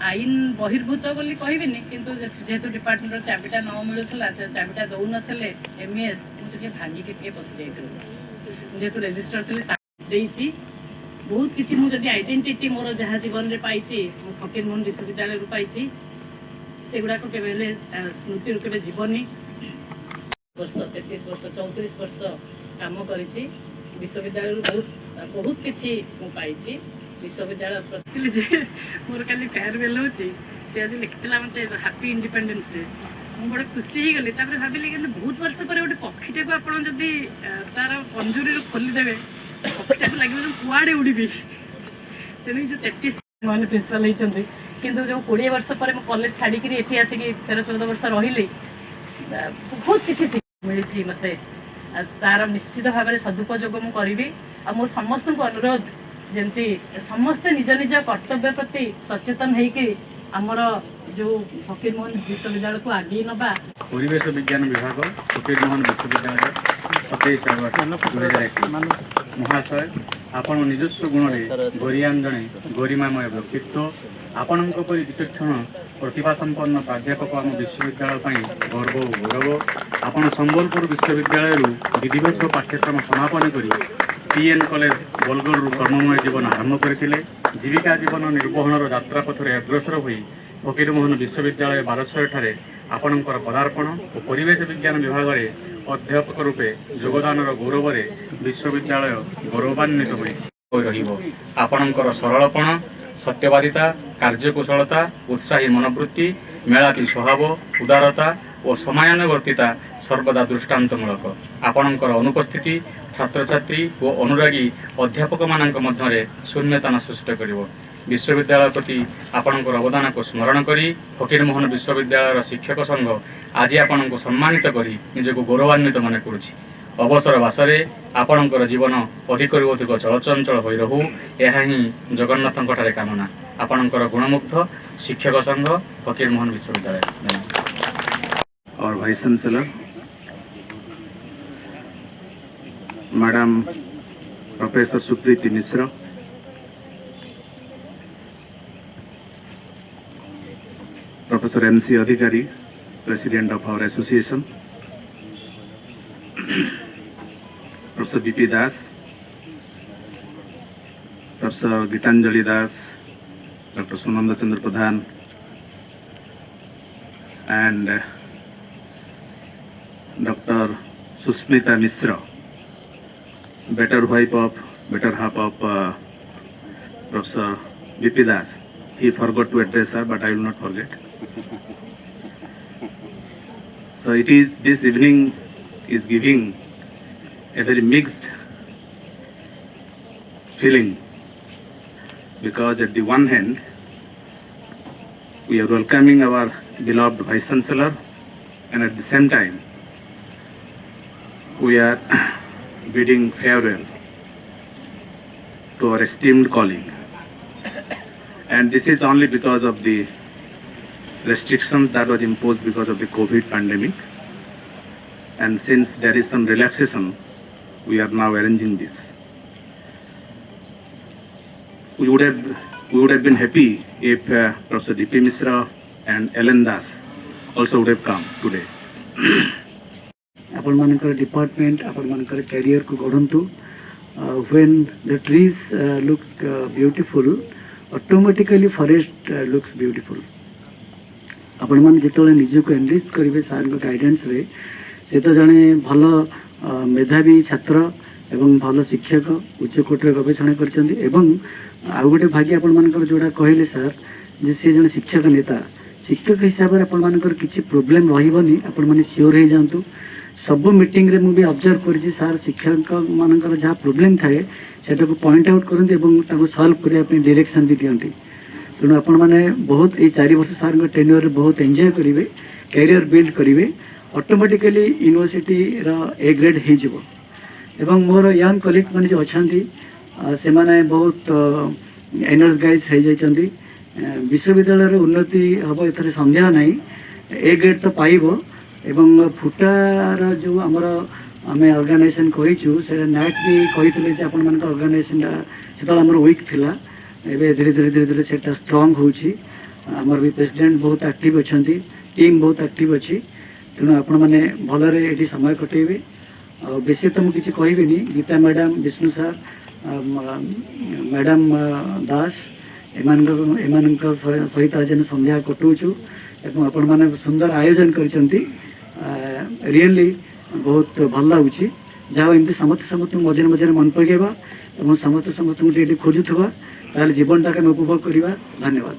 आईन बहिर्भूत बोली कहबिनी, किंतु जेहेतु डिपार्टमेंट चाबिटा न मिलूला चाबिटा दौ नथिले एमईएस मुझे भांगिक बसी जाइए जेहेतु रेजिस्टर थी बहुत किसी मुझे आइडेंटिटी मोर जहाँ जीवन में पाई फकीरमोहन विश्वविद्यालय पाई सेगुड़ाक के स्मृति के जीवनी वर्ष 33 वर्ष 34 वर्ष काम कर विश्वविद्यालय बहुत बहुत किसी पाई विश्वविद्यालय मोर खाली फेयरवेल होती आज लिखा मत हैप्पी इंडिपेंडेंस डे मुझे बड़े खुशी ही गली भाविली कि बहुत वर्ष पर गोटे पक्षीटे को आप तार पंजुरी खोलीदेवे पक्षीटा को लगे कुआड़े उड़ी तेणु जो 33 मान प्रिंसिपाल होती किंतु जो 20 वर्ष पर कॉलेज छाड़ी ये आसिक 13-14 वर्ष रही बहुत किसी मिली मत तार निश्चित भाव में सदुपयोग मुझे मो समस्त को अनुरोध जमती समस्ते निज निज कर्तव्य प्रति सचेतन होकर आमर जो फकीरमोहन विश्वविद्यालय को आगे नवा। परिवेश विज्ञान विभाग फकीरमोहन विश्वविद्यालय 27/8/2021 महाशय आपण निजस्व गुण में गरियान जड़े गरिमामय व्यक्तित्व आपण विचक्षण प्रतिभा संपन्न प्राध्यापक आम विश्वविद्यालय गर्व और गौरव। आपण संबलपुर विश्वविद्यालय विधिवत पाठ्यक्रम समापन कर पीएन कॉलेज बलगढ़ कर्ममय जीवन आरंभ करते जीविका जीवन निर्वहन यात्रा पथरे अग्रसर हो फकीरमोहन विश्वविद्यालय बारशय ठारे आपणकर पदार्पण और परिवेश विज्ञान विभाग में अध्यापक रूपे योगदान गौरव में विश्वविद्यालय गौरवान्वित हो आपणकर सरलपण सत्यवादिता कार्यकुशलता उत्साही मनोवृत्ति मेलापी स्वभाव उदारता और समयानुवर्तिता सर्वदा दृष्टांतमूलक आपणकर अनुपस्थिति छात्र छात्री और अनुरागी अध्यापक मानक मध्य शून्यता सृष्टि कर विश्वविद्यालय प्रति आपणकर अवदान को स्मरण करी फकीरमोहन विश्वविद्यालय शिक्षक संघ आज आपण को सम्मानित करी निजक गौरवान्वित मन करुछि। अवसर बासरे आपणकर जीवन अधिक अधिक चलचंचल हो रहू यह ही जगन्नाथों ठारे कामना। आपणकर गुणमुग्ध शिक्षक संघ फकीरमोहन विश्वविद्यालय। और vice chancellor madam professor Supriti Mishra, professor MC Adhikari president of our association, professor DP Das, professor Gitanjali Das, doctor Sunanda Chandra Pradhan and doctor Susmita Mishra, better wife of better half of Professor V.P. Das. He forgot to address her, but I will not forget. So it is, this evening is giving a very mixed feeling, because at the one hand we are welcoming our beloved Vice Chancellor, and at the same time we are bidding farewell to our esteemed colleague. And this is only because of the restrictions that was imposed because of the COVID pandemic. And since there is some relaxation, we are now arranging this. We would have been happy if Professor D.P. Misra and Ellen Das also would have come today. आपण मानकर department आपण मानकर career को गढ़ंतु when the trees look beautiful automatically forest looks beautiful आपण मान जेतले निज को एनरिच करिवे सार को गाइडेंस रे से तो जने भल मेधावी छात्र एवं भल शिक्षक उच्च कोटर गवेषणा करछन्ती एवं आ गोटे भाग्य आपण मानकर जोड़ा कहले सर जे से जने शिक्षक नेता शिक्षक हिसाब रे आपण मानकर किछि प्रॉब्लम रहिबनी आपण माने श्योर हे जानतु सब मीटिंग रे मुझे ऑब्जर्व कर सार शिक्षक मानकर जहाँ प्रोब्लेम थाए सेटा को पॉइंट आउट करते सॉल्व करने डायरेक्शन भी दिखती तेणु आपण मैंने बहुत ये 4 वर्ष सार टेन्योर बहुत एंजॉय करेंगे कैरियर बिल्ड करेंगे ऑटोमेटिकली यूनिवर्सिटी ए ग्रेड हो मोर यंग कलीग मैंने जो अच्छा से माने बहुत एनर्जाइज हो जाती विश्वविद्यालय उन्नति हम एथर संदेह नहीं ए ग्रेड तो पाइब एवं फुटार जो आमर आम ऑर्गेनाइजेशन करूँ से नाइट भी कही आपण मान ऑर्गेनाइजेशन से वीक थिला एवं धीरे धीरे धीरे धीरे से स्ट्रंग होमर भी प्रेसिडेंट बहुत एक्टिव अच्छा टीम बहुत एक्टिव अच्छी तेणु आपण मैंने भलरे ये समय कटेबे बेसी तो मुझे किसी कहबी Gita madam Vishnu sir madam Das एम सहित आज संध्या कटाऊँ एवं आपण मैंने सुंदर आयोजन करछंती रियली बहुत भल लगुच जहाँ एमती समस्त समस्त मझे मझे मन पकेबा और समस्त समस्त ये खोजुवा ताल जीवन टाक उपभोग करवा धन्यवाद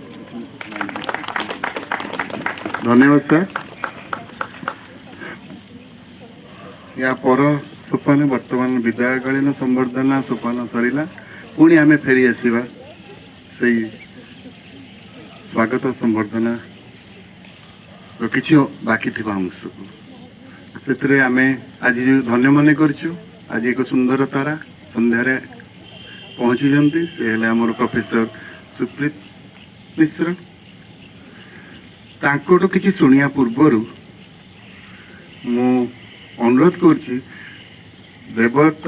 धन्यवाद सर या पर सोपान वर्तमान विदायकालीन संबर्धना सोपान सरला पुणी आम फेरी आसवा से स्वागत संबर्धना किसी बाकी थी अंशको से आम आज जो धन्य मन कर आज एक सुंदर तारा संध्यार पहुँची से आमर प्रोफेसर सुप्रीत मिश्र तांकोटो किसी शुणिया पूर्वर मु अनुरोध कर देवदत्त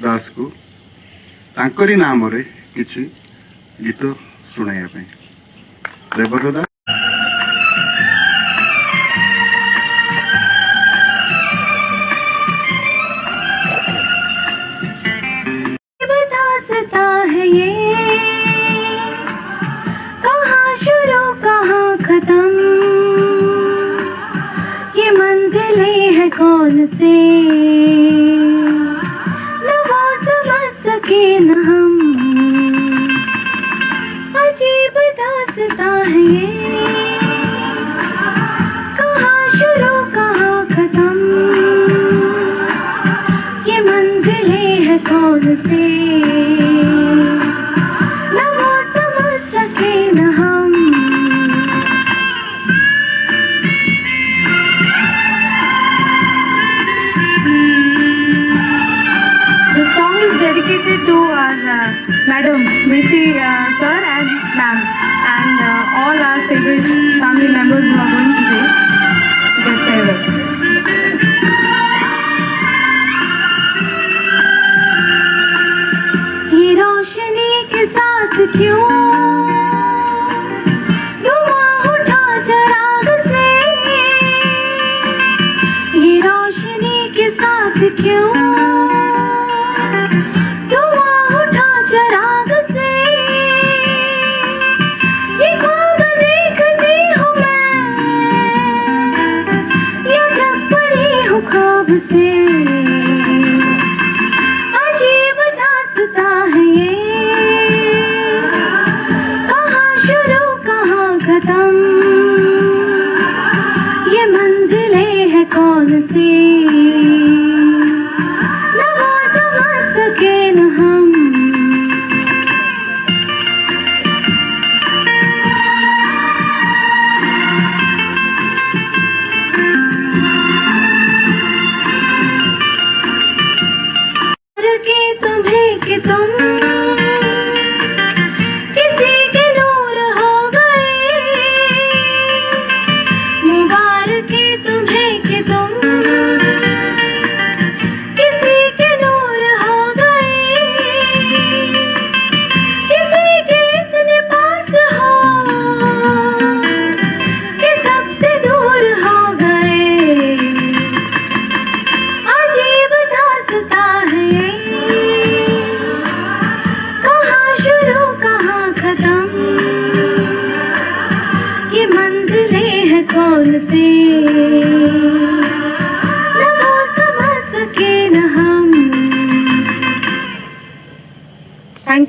दास को तांकरी नाम रे किसी गीत शुणाइया देवदत्त दास कौन से न वो समझ सके न हम अजीब दास्तां है ये कहाँ शुरू कहाँ खत्म ये मंजिलें हैं कौन से न वो समझ सके न हम dedicated to our Madam V.C. Sir and Ma'am and all our favorite family members who are going to get farewell. ये रोशनी के साथ क्यों धुआं उठा चिराग से ये रोशनी के साथ क्यों से अजीब दास्तां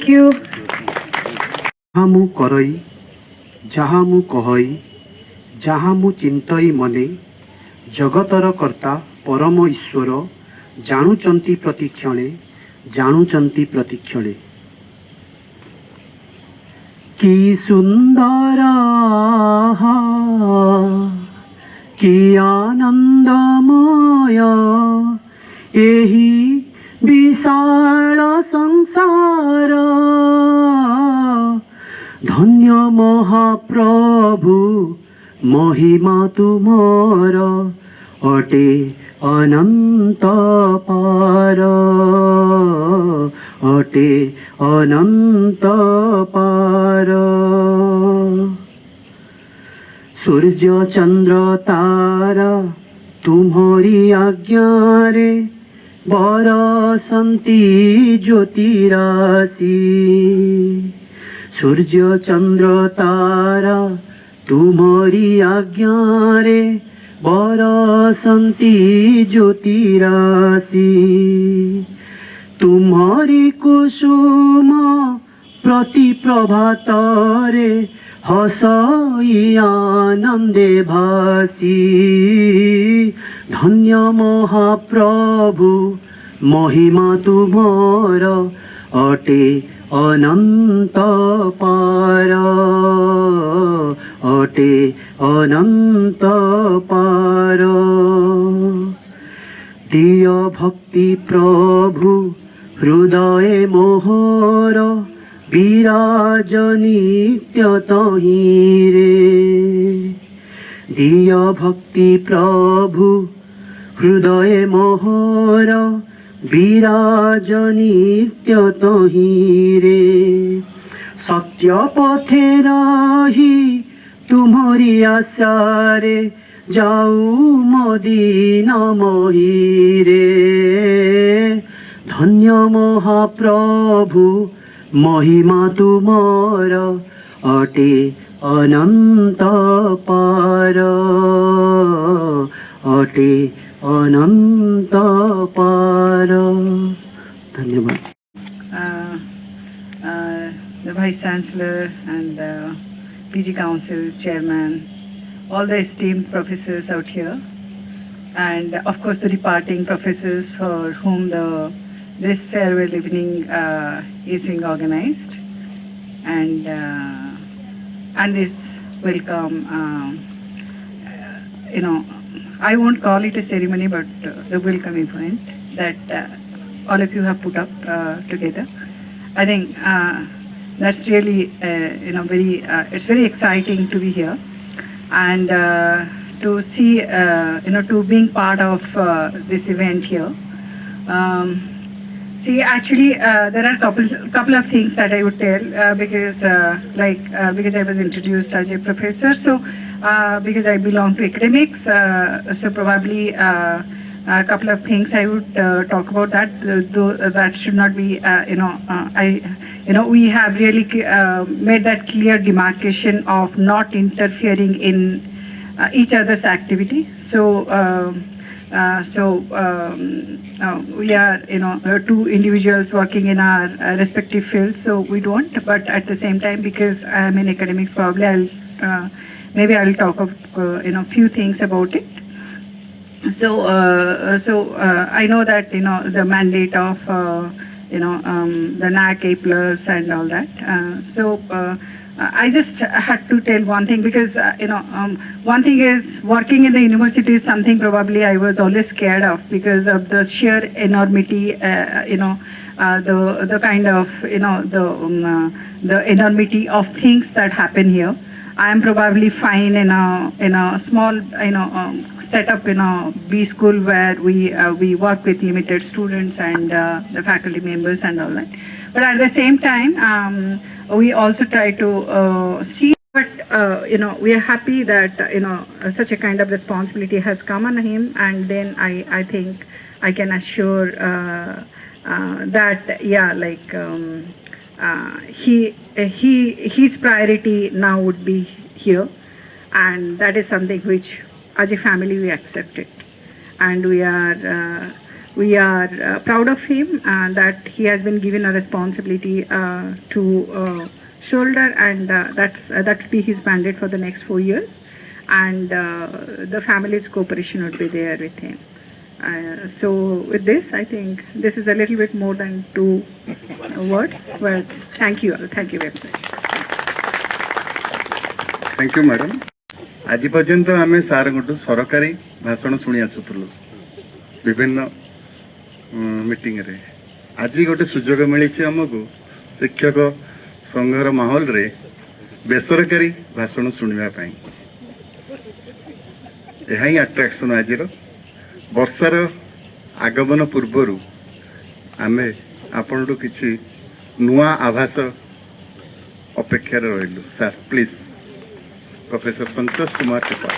Thank you. ଯାହା ମୁଁ କରଇ ଯାହା ମୁଁ କହଇ ଯାହା ମୁଁ ଚିନ୍ତଇ ମନେ ଜଗତର କର୍ତ୍ତା ପରମ ଈଶ୍ୱର ଜାଣୁଚନ୍ତି ପ୍ରତିକ୍ଷଣେ ଜାଣୁଚନ୍ତି ପ୍ରତିକ୍ଷଣେ। କି ସୁନ୍ଦର କି ଆନନ୍ଦମୟ ଏହି ବିଶାଳ ସଂସାର ଧନ୍ୟ ମହାପ୍ରଭୁ ମହିମା ତୁମର ଅଟେ ଅନନ୍ତ ପାର ଅଟେ ଅନନ୍ତ ପାର। ସୂର୍ଯ୍ୟ ଚନ୍ଦ୍ର ତାରା ତୁମରି ଆଜ୍ଞାରେ ବରସନ୍ତି ଜ୍ୟୋତିରାଶି। ସୂର୍ଯ୍ୟ ଚନ୍ଦ୍ର ତାରା ତୁମରି ଆଜ୍ଞାରେ ବରସନ୍ତି ଜ୍ୟୋତିରାଶି। ତୁମରି କୁସୁମ ପ୍ରତି ପ୍ରଭାତରେ ହସଇ ଆନନ୍ଦେ ଭାସି। ଧନ୍ୟ ମହାପ୍ରଭୁ ମହିମା ତୁମର ଅଟେ ଅନନ୍ତ ପାର ଅଟେ ଅନନ୍ତ ପାର। ଦିଅ ଭକ୍ତି ପ୍ରଭୁ ହୃଦয়ে ମୋହର ବିରାଜ ନିତ୍ୟ ତହିଁରେ। ଦିଅ ଭକ୍ତି ପ୍ରଭୁ ହୃଦয়ে ମୋହର ବିରାଜ ନିତ୍ୟ ତହିଁରେ। ସତ୍ୟ ପଥେ ରହି ତୁମରି ଆଶାରେ ଯାଉ ମଦିନ ମହିରେ। ଧନ୍ୟ ମହାପ୍ରଭୁ ମହିମା ତୁମର ଅଟେ ଅନନ୍ତ ପାର ଅଟେ ଅନନ୍ତ ପାର। ଧନ୍ୟବାଦ। The Vice Chancellor and PG Council Chairman, all the esteemed professors out here, and of course the departing professors for whom this farewell evening is being organized, and this welcome, I won't call it a ceremony, but the welcome event that all of you have put up together. I think that's really, very, it's very exciting to be here and to see, to being part of this event here. See, actually, there are couple of things that I would tell because I was introduced as a professor, so because I belong to academics, so probably a couple of things I would talk about that. Though that should not be, we have really made that clear demarcation of not interfering in each other's activity. So. We are, two individuals working in our respective fields, so we don't. But at the same time, because I am in academics, probably I'll talk of few things about it. So I know that the mandate of the NAC A+ and all that. I just had to tell one thing because one thing is working in the university is something probably I was always scared of because of the sheer enormity, the kind of the enormity of things that happen here. I am probably fine in a small setup in a B school where we work with limited students and the faculty members and all that. But at the same time, we also try to see. But we are happy that such a kind of responsibility has come on him, and then I think I can assure that his priority now would be here, and that is something which as a family we accept it, and we are we are proud of him that he has been given a responsibility to shoulder, and that will be his mandate for the next 4 years, and the family's cooperation would be there with him. So with this, I think this is a little bit more than 2 words, but thank you all. Thank you very much. Thank you madam. आज पर्यंत आम सार गोटू सरकारी भाषण शुणी आसुलु विभिन्न meeting रे। आज गोटे सुजोग मिली आमको शिक्षक संघर माहौल रे बेसरकारी भाषण शुणवाई। यह ही अट्राक्शन आज वर्षार आगमन पूर्वर आम आपण किसी नुआ आभास अपेक्षा रही। Sir please professor Santosh Kumar टिपा।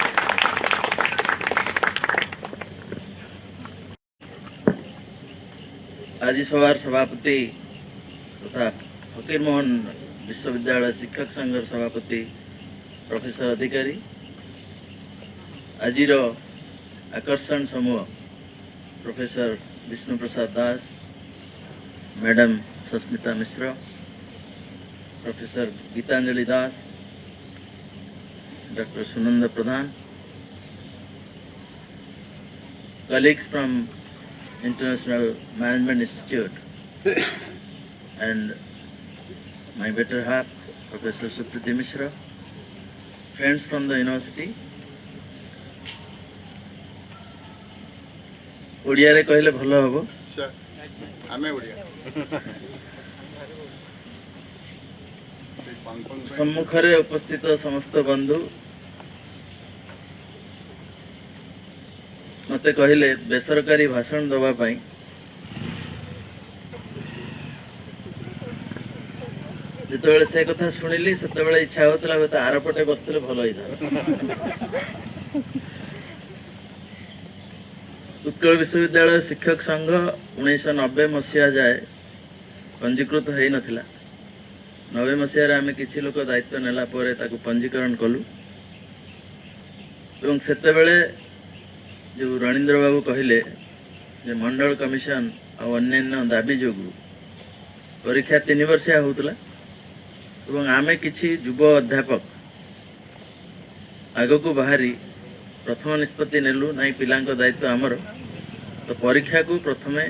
आज सभार सभापति तथा फकीर मोहन विश्वविद्यालय शिक्षक संघर सभापति प्रोफेसर अधिकारी, आजिर आकर्षण समूह professor Vishnu Prasad Das, madam Sasmita Mishra, professor Gitanjali Das, doctor Sunand Pradhan, colleagues from International Management Institute and my better half, Professor Supriti Mishra, friends from the university. Odia रे कहले भलो हबो। आमे ओडिया सम्मुखरे उपस्थित समस्त बंधु मते कहले बेसरकारी भाषण दवा पाई जितेबाला से कथा शुणिली सेतेबाला इच्छा होतला आर पटे बसले भल होता। उत्कल विश्वविद्यालय शिक्षक संघ 1990 मसीहा जाए पंजीकृत हो नथिला। 90 मसीह आम किसी लोक दायित्व नेला परे ताकू पंजीकरण कलु एवं सेतेबेले जो रणेंद्र बाबू कहले जे मंडल कमिशन और अन्य दाबी जोगु परीक्षा 3 वर्षिया होतला एवं आमे किछि युव अध्यापक आगको बाहरी प्रथम निष्पत्ति नेलु नाई पिलांको दायित्व आमर तो परीक्षा को प्रथमे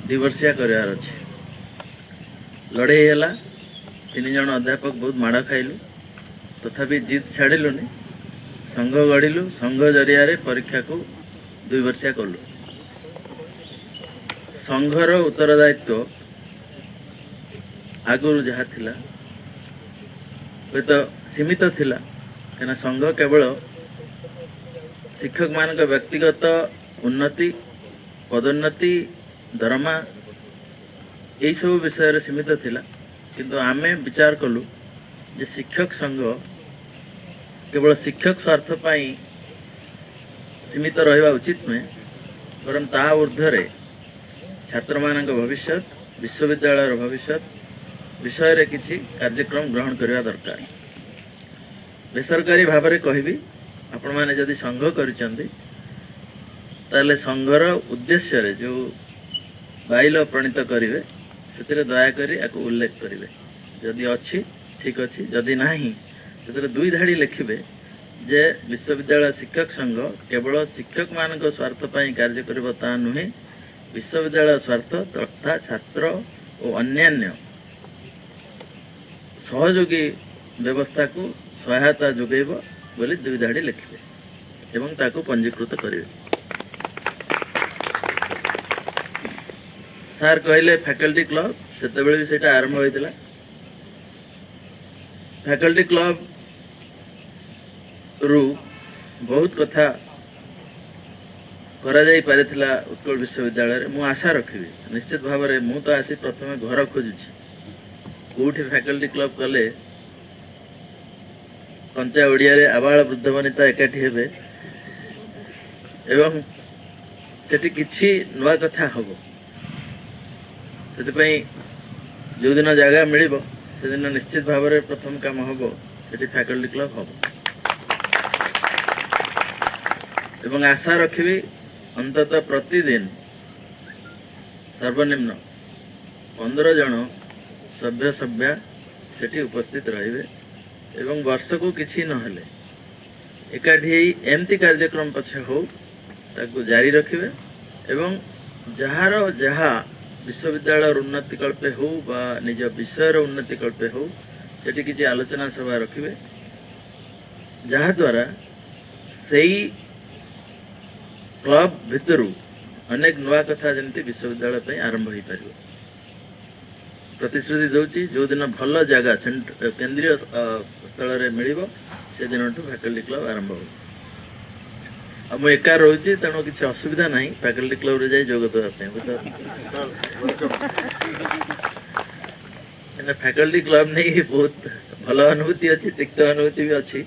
2 वर्षिया करार अच्छे लड़े है 3 जन अध्यापक बहुत माड़ खाइलु तथापि जिद छाड़िलुनि संघ गढ़िलु संघ जरिया परीक्षा को 2 वर्षिया कलु। संघर उत्तरदायित्व आगुरु जहा थिला वे तो सीमित थिला कना संघ केवल शिक्षक मान व्यक्तिगत उन्नति पदोन्नति दरमा यही सब विषय सीमित थिला किंतु आमे विचार कलु जे शिक्षक संघ केवल शिक्षक स्वार्थ पाई सीमित रहिबा उचित नुहे वरन ता ऊर्ध्वरे छात्र मानक भविष्य विश्वविद्यालय भविष्य विषय रे किछि कार्यक्रम ग्रहण करबा दरकार। बेसरकारी भाव में कहबी आपण माने जदि संघ करिसेंती ताले संघर उद्देश्य रे जो बाइल प्रणीत करिवे सेतिरे दया करी आको उल्लेख करिवे जदि अछि ठीक अछि जदि नाही सेतिरे 2 धाड़ी लिखिबे जे विश्वविद्यालय शिक्षक संघ केवल शिक्षक मानक स्वार्थ पाई कार्य करिवो ता नुहे विश्वविद्यालय स्वार्थ तथा छात्र और अन्यान्य सहयोगी व्यवस्था को सहायता जोगेब बोली 2 धाड़ी लिखिबे एवं ताको पंजीकृत करिवे। सार कहले फैकल्टी क्लब सेतेबेले भी सेटा आरंभ होइतिला। फैकल्टी क्लब रु बहुत कथा करा जाई पारिथिला उत्कल विश्वविद्यालय रे। मु आशा रखिबी निश्चित भाव में मु तो आसी प्रथमे घर खोजुछि कोठी फैकल्टी क्लब कले कंचा ओडिया रे आबाल वृद्ध वनिता एकाठी हेबे एवं सेठी किछि नुआ कथा हबो सेति जो दिन जगह मिलिबो से दिन निश्चित भाव में प्रथम काम हबो सेठी फैकल्टी क्लब हबो एवं आशा रखिबी अंततः प्रतिदिन सर्वनिम्न 15 जन सभ्य सभ्या सेठी उपस्थित रहिबे एवं वर्ष को किछि नहेले एकाठी एमती कार्यक्रम पछे हो ताकू जारी रखिबे एवं जहार जहा विश्वविद्यालय उन्नति कल्पे हो बा निज विषय उन्नति कल्पे हो सेठी किछि आलोचना सभा रखिबे जहा द्वारा सेई क्लब भितरु अनेक नुआ कथा जमती विश्वविद्यालय पे आरंभ हो पार प्रतिश्रुति दूची जो दिन भल जगह केंद्रीय स्थल में मिल से दिन फैकल्टी क्लब आरंभ हो मुझे एका रोचे तेणु किसी असुविधा ना फैकल्टी क्लब रे जाई जोग देवाई फैकल्टी क्लब नहीं बहुत भल अनुभूति अच्छी तिक्त अनुभूति भी अच्छी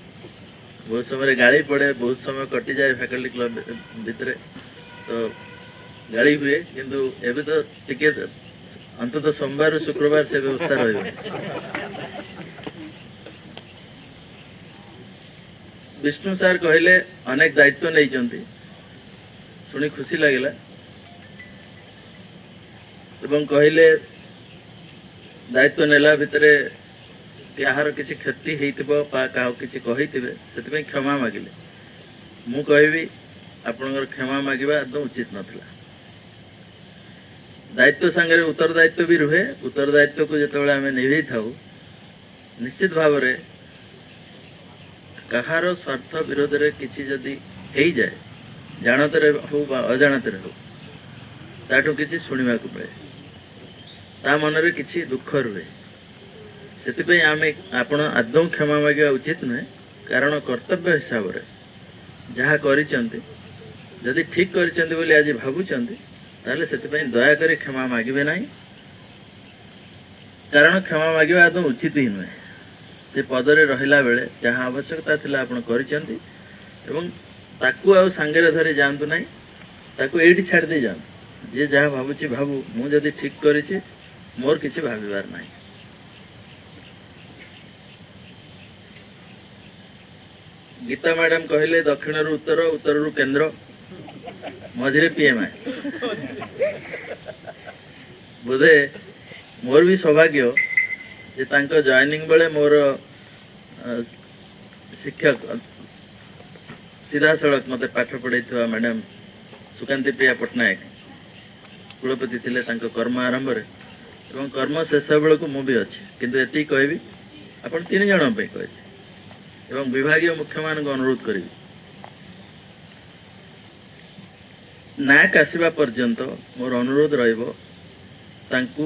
बहुत समय गाड़ी पड़े बहुत समय कटि जाए फैकल्टी क्लब भितर तो गाड़ी हुए किंतु एबे तो टिके अंततः सोमवार शुक्रवार से व्यवस्था रही विष्णु सार कहले अनेक दायित्व नहीं शुणी खुशी लगिला एवं कहले दायित्व नेला भितर यार किसी क्षति होता किसी कही से क्षमा मागिले मु कहबी आपणकर क्षमा मागिबा एकदम उचित नथिला दायित्व संगे उत्तरदायित्व भी रुहे उत्तरदायित्व को जिते आम निभे था निश्चित भाव में कहार स्वार्थ विरोध में किसी जदि हो जाए जानते हो अजाणते हो ताठू किसी शुणा मिले ता मन में किसी दुख रुहे से आम आपण आदौ क्षमा मांगा उचित नुहे कारण कर्तव्य हिसाब से जहाँ करी ठीक कर आज भावुंट ताले से दयाकोरी क्षमा मागे ना कारण क्षमा मांगा आदौ उचित ही नुहे से पदरे रहिला बेले जहाँ आवश्यकता थिला आपण करिसेंती एवं ताकू आ सांगे धरी जातु ना ताकू एठी छाड़ दे जातु जे जहाँ भावुची भावु मु जदि ठीक करिछि मोर किछि भाबिबार नाही गीता मैडम कहले दक्षिण रु उत्तर उत्तर रु केंद्र मझे पीएमआई बोधे मोर भी सौभाग्य जे तांको जॉइनिंग बेले मोर शिक्षक सीधा सड़क मते पाठ पढ़ाई मैडम सुकांती प्रिया पट्टनायक कुलपति थिले तांको कर्म आरंभ रे एवं कर्म शेष बेल को मु भी अच्छी किंतु एति कहबी आपण 3 जन पे कहि एवं विभागीय मुख्य मान को अनुरोध करी नायक आसवा पर्यंत मोर अनुरोध रहिबो तांकू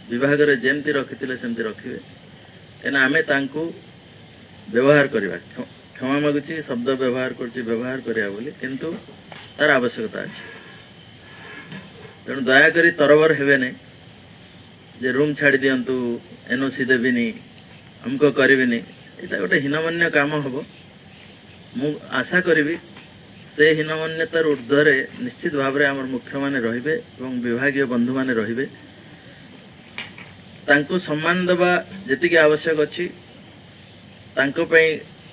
विभाग रे जेमती रखिथिले सेमती रखिबे एना आमे तांकू व्यवहार करबा क्षमा मागुची शब्द व्यवहार करची व्यवहार करिया बोली किंतु तार आवश्यकता अछि तेणु दया करी तरबर हेबे नै जे रूम छाड़ी दियंतु एनओसी देबिनी हमको करबिनी एटा गोटे हीनमान्य काम हबो मु आशा करिबी से हीनमान्यतार ऊर्ध्वरे निश्चित भाव में आमर मुख्य माने रहिबे एवं विभागीय बंधु माने रहिबे तांको सम्मान देवा जेतिके आवश्यक अछि तांको पई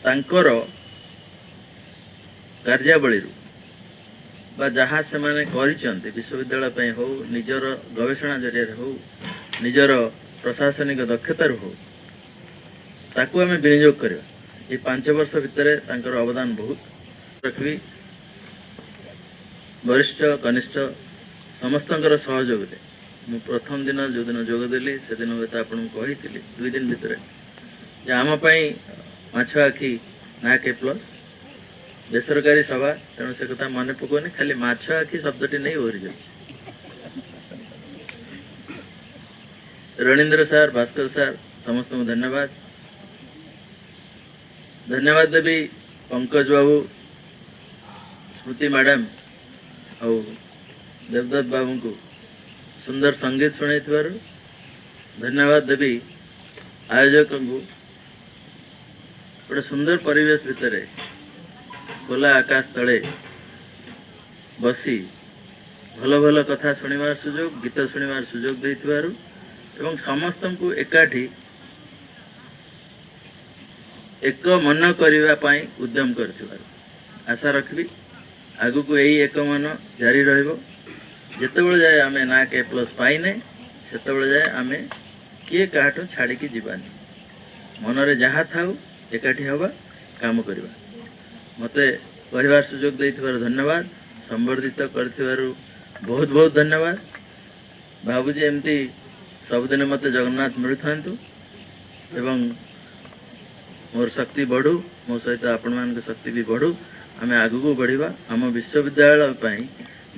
तांकर कार्यावली बा जहाँ से माने करिसंते विश्वविद्यालय पई हो निजर गवेषणा जरिया हो निजर प्रशासनिक दक्षता हो ताकू आम विनियोग करवा ये 5 वर्ष भितर तांकर अवदान बहुत रखी वरिष्ठ कनिष्ठ समस्तंकर सहयोग दे मु प्रथम दिन जो दिन जोगदेली से दिन हूँ आपको कही 2 दिन भितर जे आम माछ आखि ना के प्लस बेसरकारी सभा तेणु से कथा मन पकौनी खाली माछ आखि शब्दटी नहीं ओरी जाए रणेंद्र सार भास्कर सार समस्त को धन्यवाद धन्यवाद देवी पंकज बाबू स्मृति मैडम और देवदत्त बाबू को सुंदर संगीत शुणे धन्यवाद देवी आयोजक को गोटे सुंदर परिवेश भितर खोला आकाश तले बसी भल भल कथा शुणवार सुजोग गीत शुणवार सुजोग देथिबारु एवं समस्त को एकाठी एक मन करने उद्यम कर आशा रखी आगु को यही एक मन जारी रहिबो जितेबले जाए आम ना के प्लस पाइने से जाए आम किए क्या छाड़ी जीवानी मनरे जहाँ था एकाठी हवा काम करवा मते कहबार सुजोग देथिबार धन्यवाद संबर्धित कर बहुत बहुत धन्यवाद भावुजी एमती सबुदिन मते जगन्नाथ मिलु थांतु एवं मोर शक्ति बढ़ू मो सहित आपण मान शक्ति भी बढ़ू आम आगू बढ़ा आम विश्वविद्यालय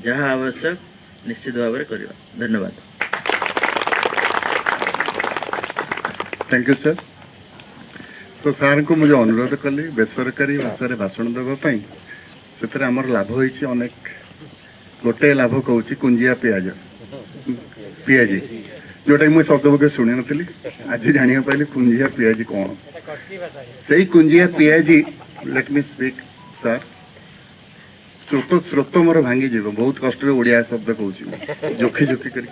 जहाँ आवश्यक निश्चित भाव में करवा धन्यवाद। Thank you sir. तो सार को मुझे अनुरोध कली बेसरकारी भाषा में भाषण देवाई से आमर लाभ होती अनेक गोटे लाभ कौच कुंजिया पियाज पियाजी जोटा मुझे शब्द बके शुणी नी आज जाना पाइली कुंजिया पियाजी कौन से कुंजिया पियाजी लेट मी स्पीक सर स्रोत स्रोत मोर भांगी जीव बहुत कष्ट ओडिया शब्द कहूँ जोखी जोखी कर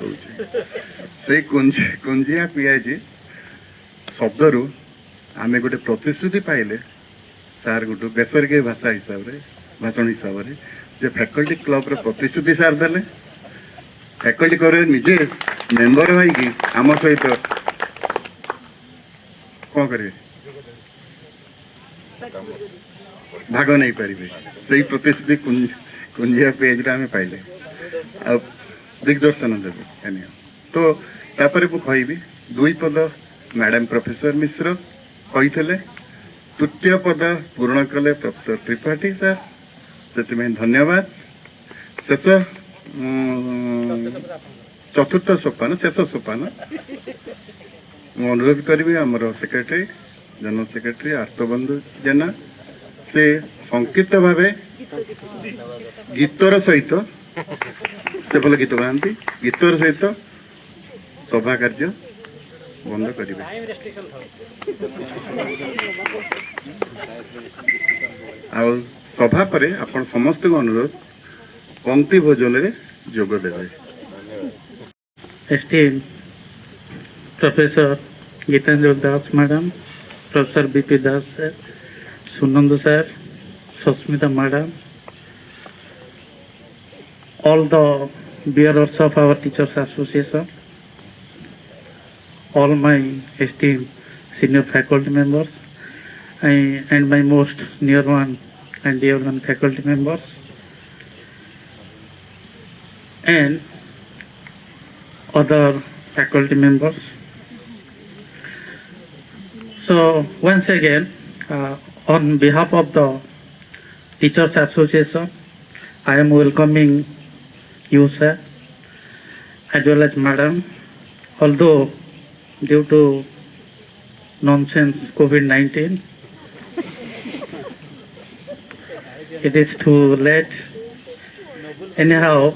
से कुंजिया पियाजी शब्द रू आम गोटे प्रतिश्रुति पाइले सार गोटे बेसरकारी भाषा हिसाब से भाषण हिसाब से जे फैकल्टी क्लब रो प्रतिश्रुति सार देले फैकल्टी करे निजे मेंबर भाई की आम सहित कौन करेंगे भाग नहीं पारे से प्रतिश्रुति कुंजिया पेज आम पाइले आ दिग्दर्शन देवे तो तापर मु कहबी दुई पद मैडम प्रोफेसर मिश्र कही तृतीय पद पूर्ण कले प्रोफेसर त्रिपाठी सर से धन्यवाद। शेष चतुर्थ सोपान शेष सोपान अनुरोध करी आमर सेक्रेटरी जनरल सेक्रेटरी आर्तबंधु जेना से संकीर्त भाव गीतर सहित से भल गीत गाँती गीतर सहित सभा कार्य बंद करेंगे। आ सभा पर आपण समस्त को अनुरोध पंक्ति भोजन रे जोग देवे। Esteem professor Gitanjali Das madam, professor BP Das sir, Sunandu sir, Susmita madam, all the bearers of our teachers association, all my esteemed senior faculty members, and my most near one and dear one faculty members, and other faculty members. So once again, on behalf of the Teachers Association, I am welcoming you, sir, as well as madam. Although due to nonsense COVID-19, it is too late. Anyhow,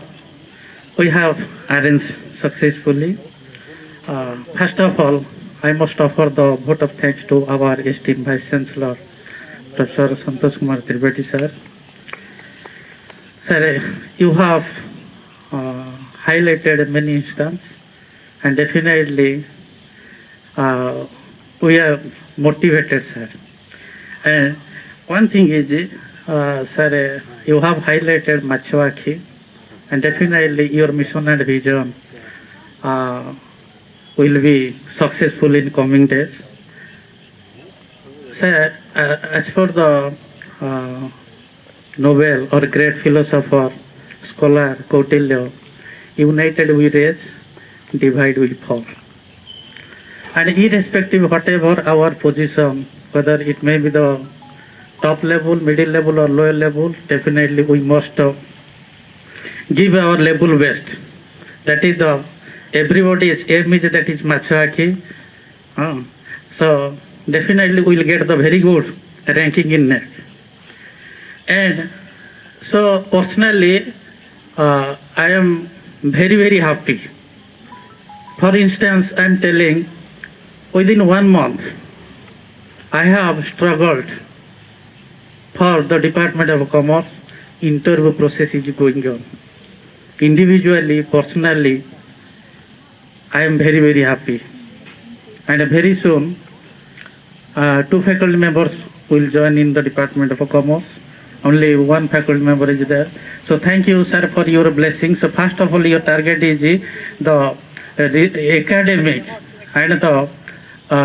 we have arranged successfully. First of all, I must offer the vote of thanks to our esteemed Vice Chancellor, Professor Santosh Kumar Tripathi sir. Sir, you have highlighted many instances, and definitely we are motivated, sir. And one thing is, sir, you have highlighted Machiwaki, and definitely your mission and vision will be successful in coming days. Sir, as for the Nobel or great philosopher, scholar Kautilya, united we raise, divide we fall. And irrespective whatever our position, whether it may be the top level, middle level or lower level, definitely we must give our level best. That is the everybody's aim is that is Machiwaki. So definitely we will get the very good ranking in NET. And so personally, I am very happy. For instance, I am telling, within 1 month, I have struggled for the Department of Commerce. Interview process is going on. Individually, personally, I am very happy. And very soon, 2 faculty members will join in the Department of Commerce. Only 1 faculty member is there. So thank you, sir, for your blessings. So first of all, your target is the academic and the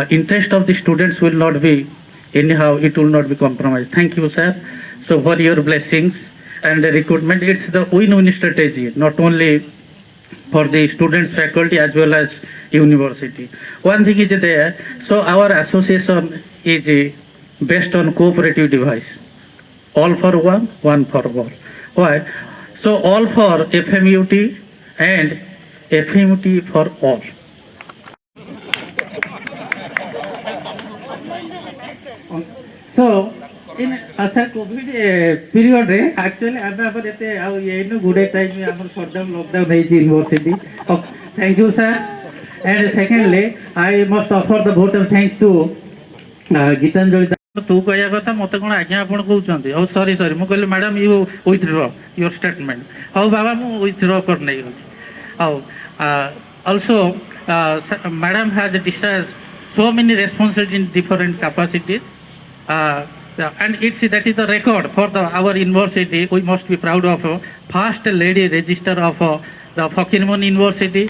interest of the students will not be anyhow, it will not be compromised. Thank you, sir. So for your blessings and the recruitment, it's the win-win strategy, not only for the students, faculty as well as university. One thing is there, so our association is based on cooperative device. All for one, one for all. Why? So all for FMUT and FMUT for all. So in sir COVID period actually I'm good time our shutdown lockdown is university. Thank you, sir. And secondly, I must offer the vote of thanks to Gitanjali. तू कहया कथा मत कौन आज्ञा आपण कहते ओ sorry sorry मु कहली madam you withdraw your statement how बाबा मु विथड्रॉ कर नहीं how also madam has discharge so many responsibilities in different capacities and it's that is the record for our university. We must be proud of first lady register of the Fakirmon University.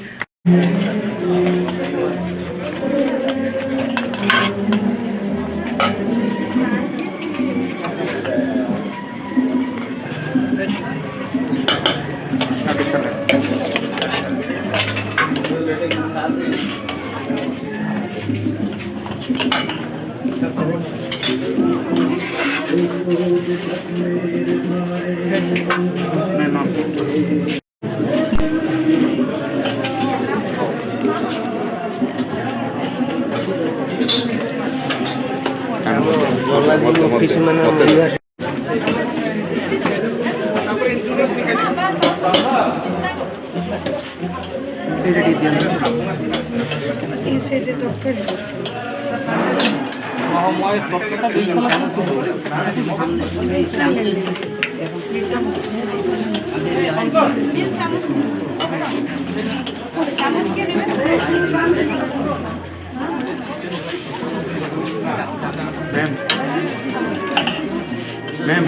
Ma'am,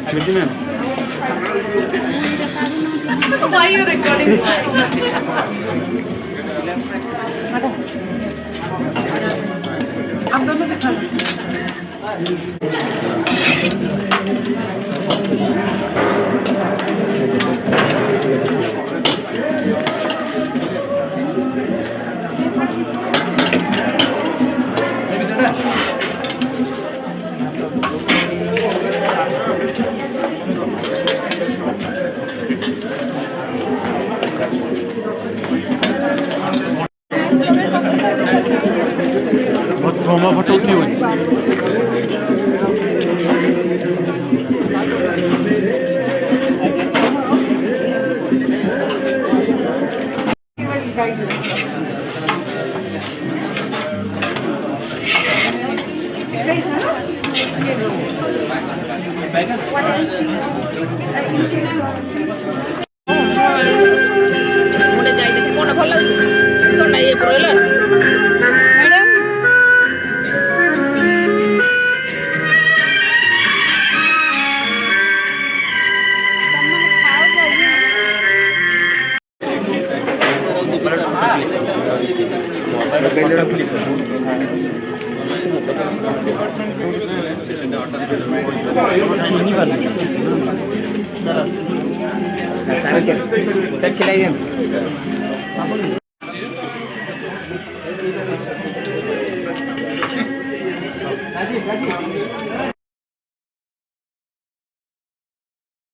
Smriti ma'am. Why are you recording? आप दोनों दिखा photo क्यों है sir चलाइए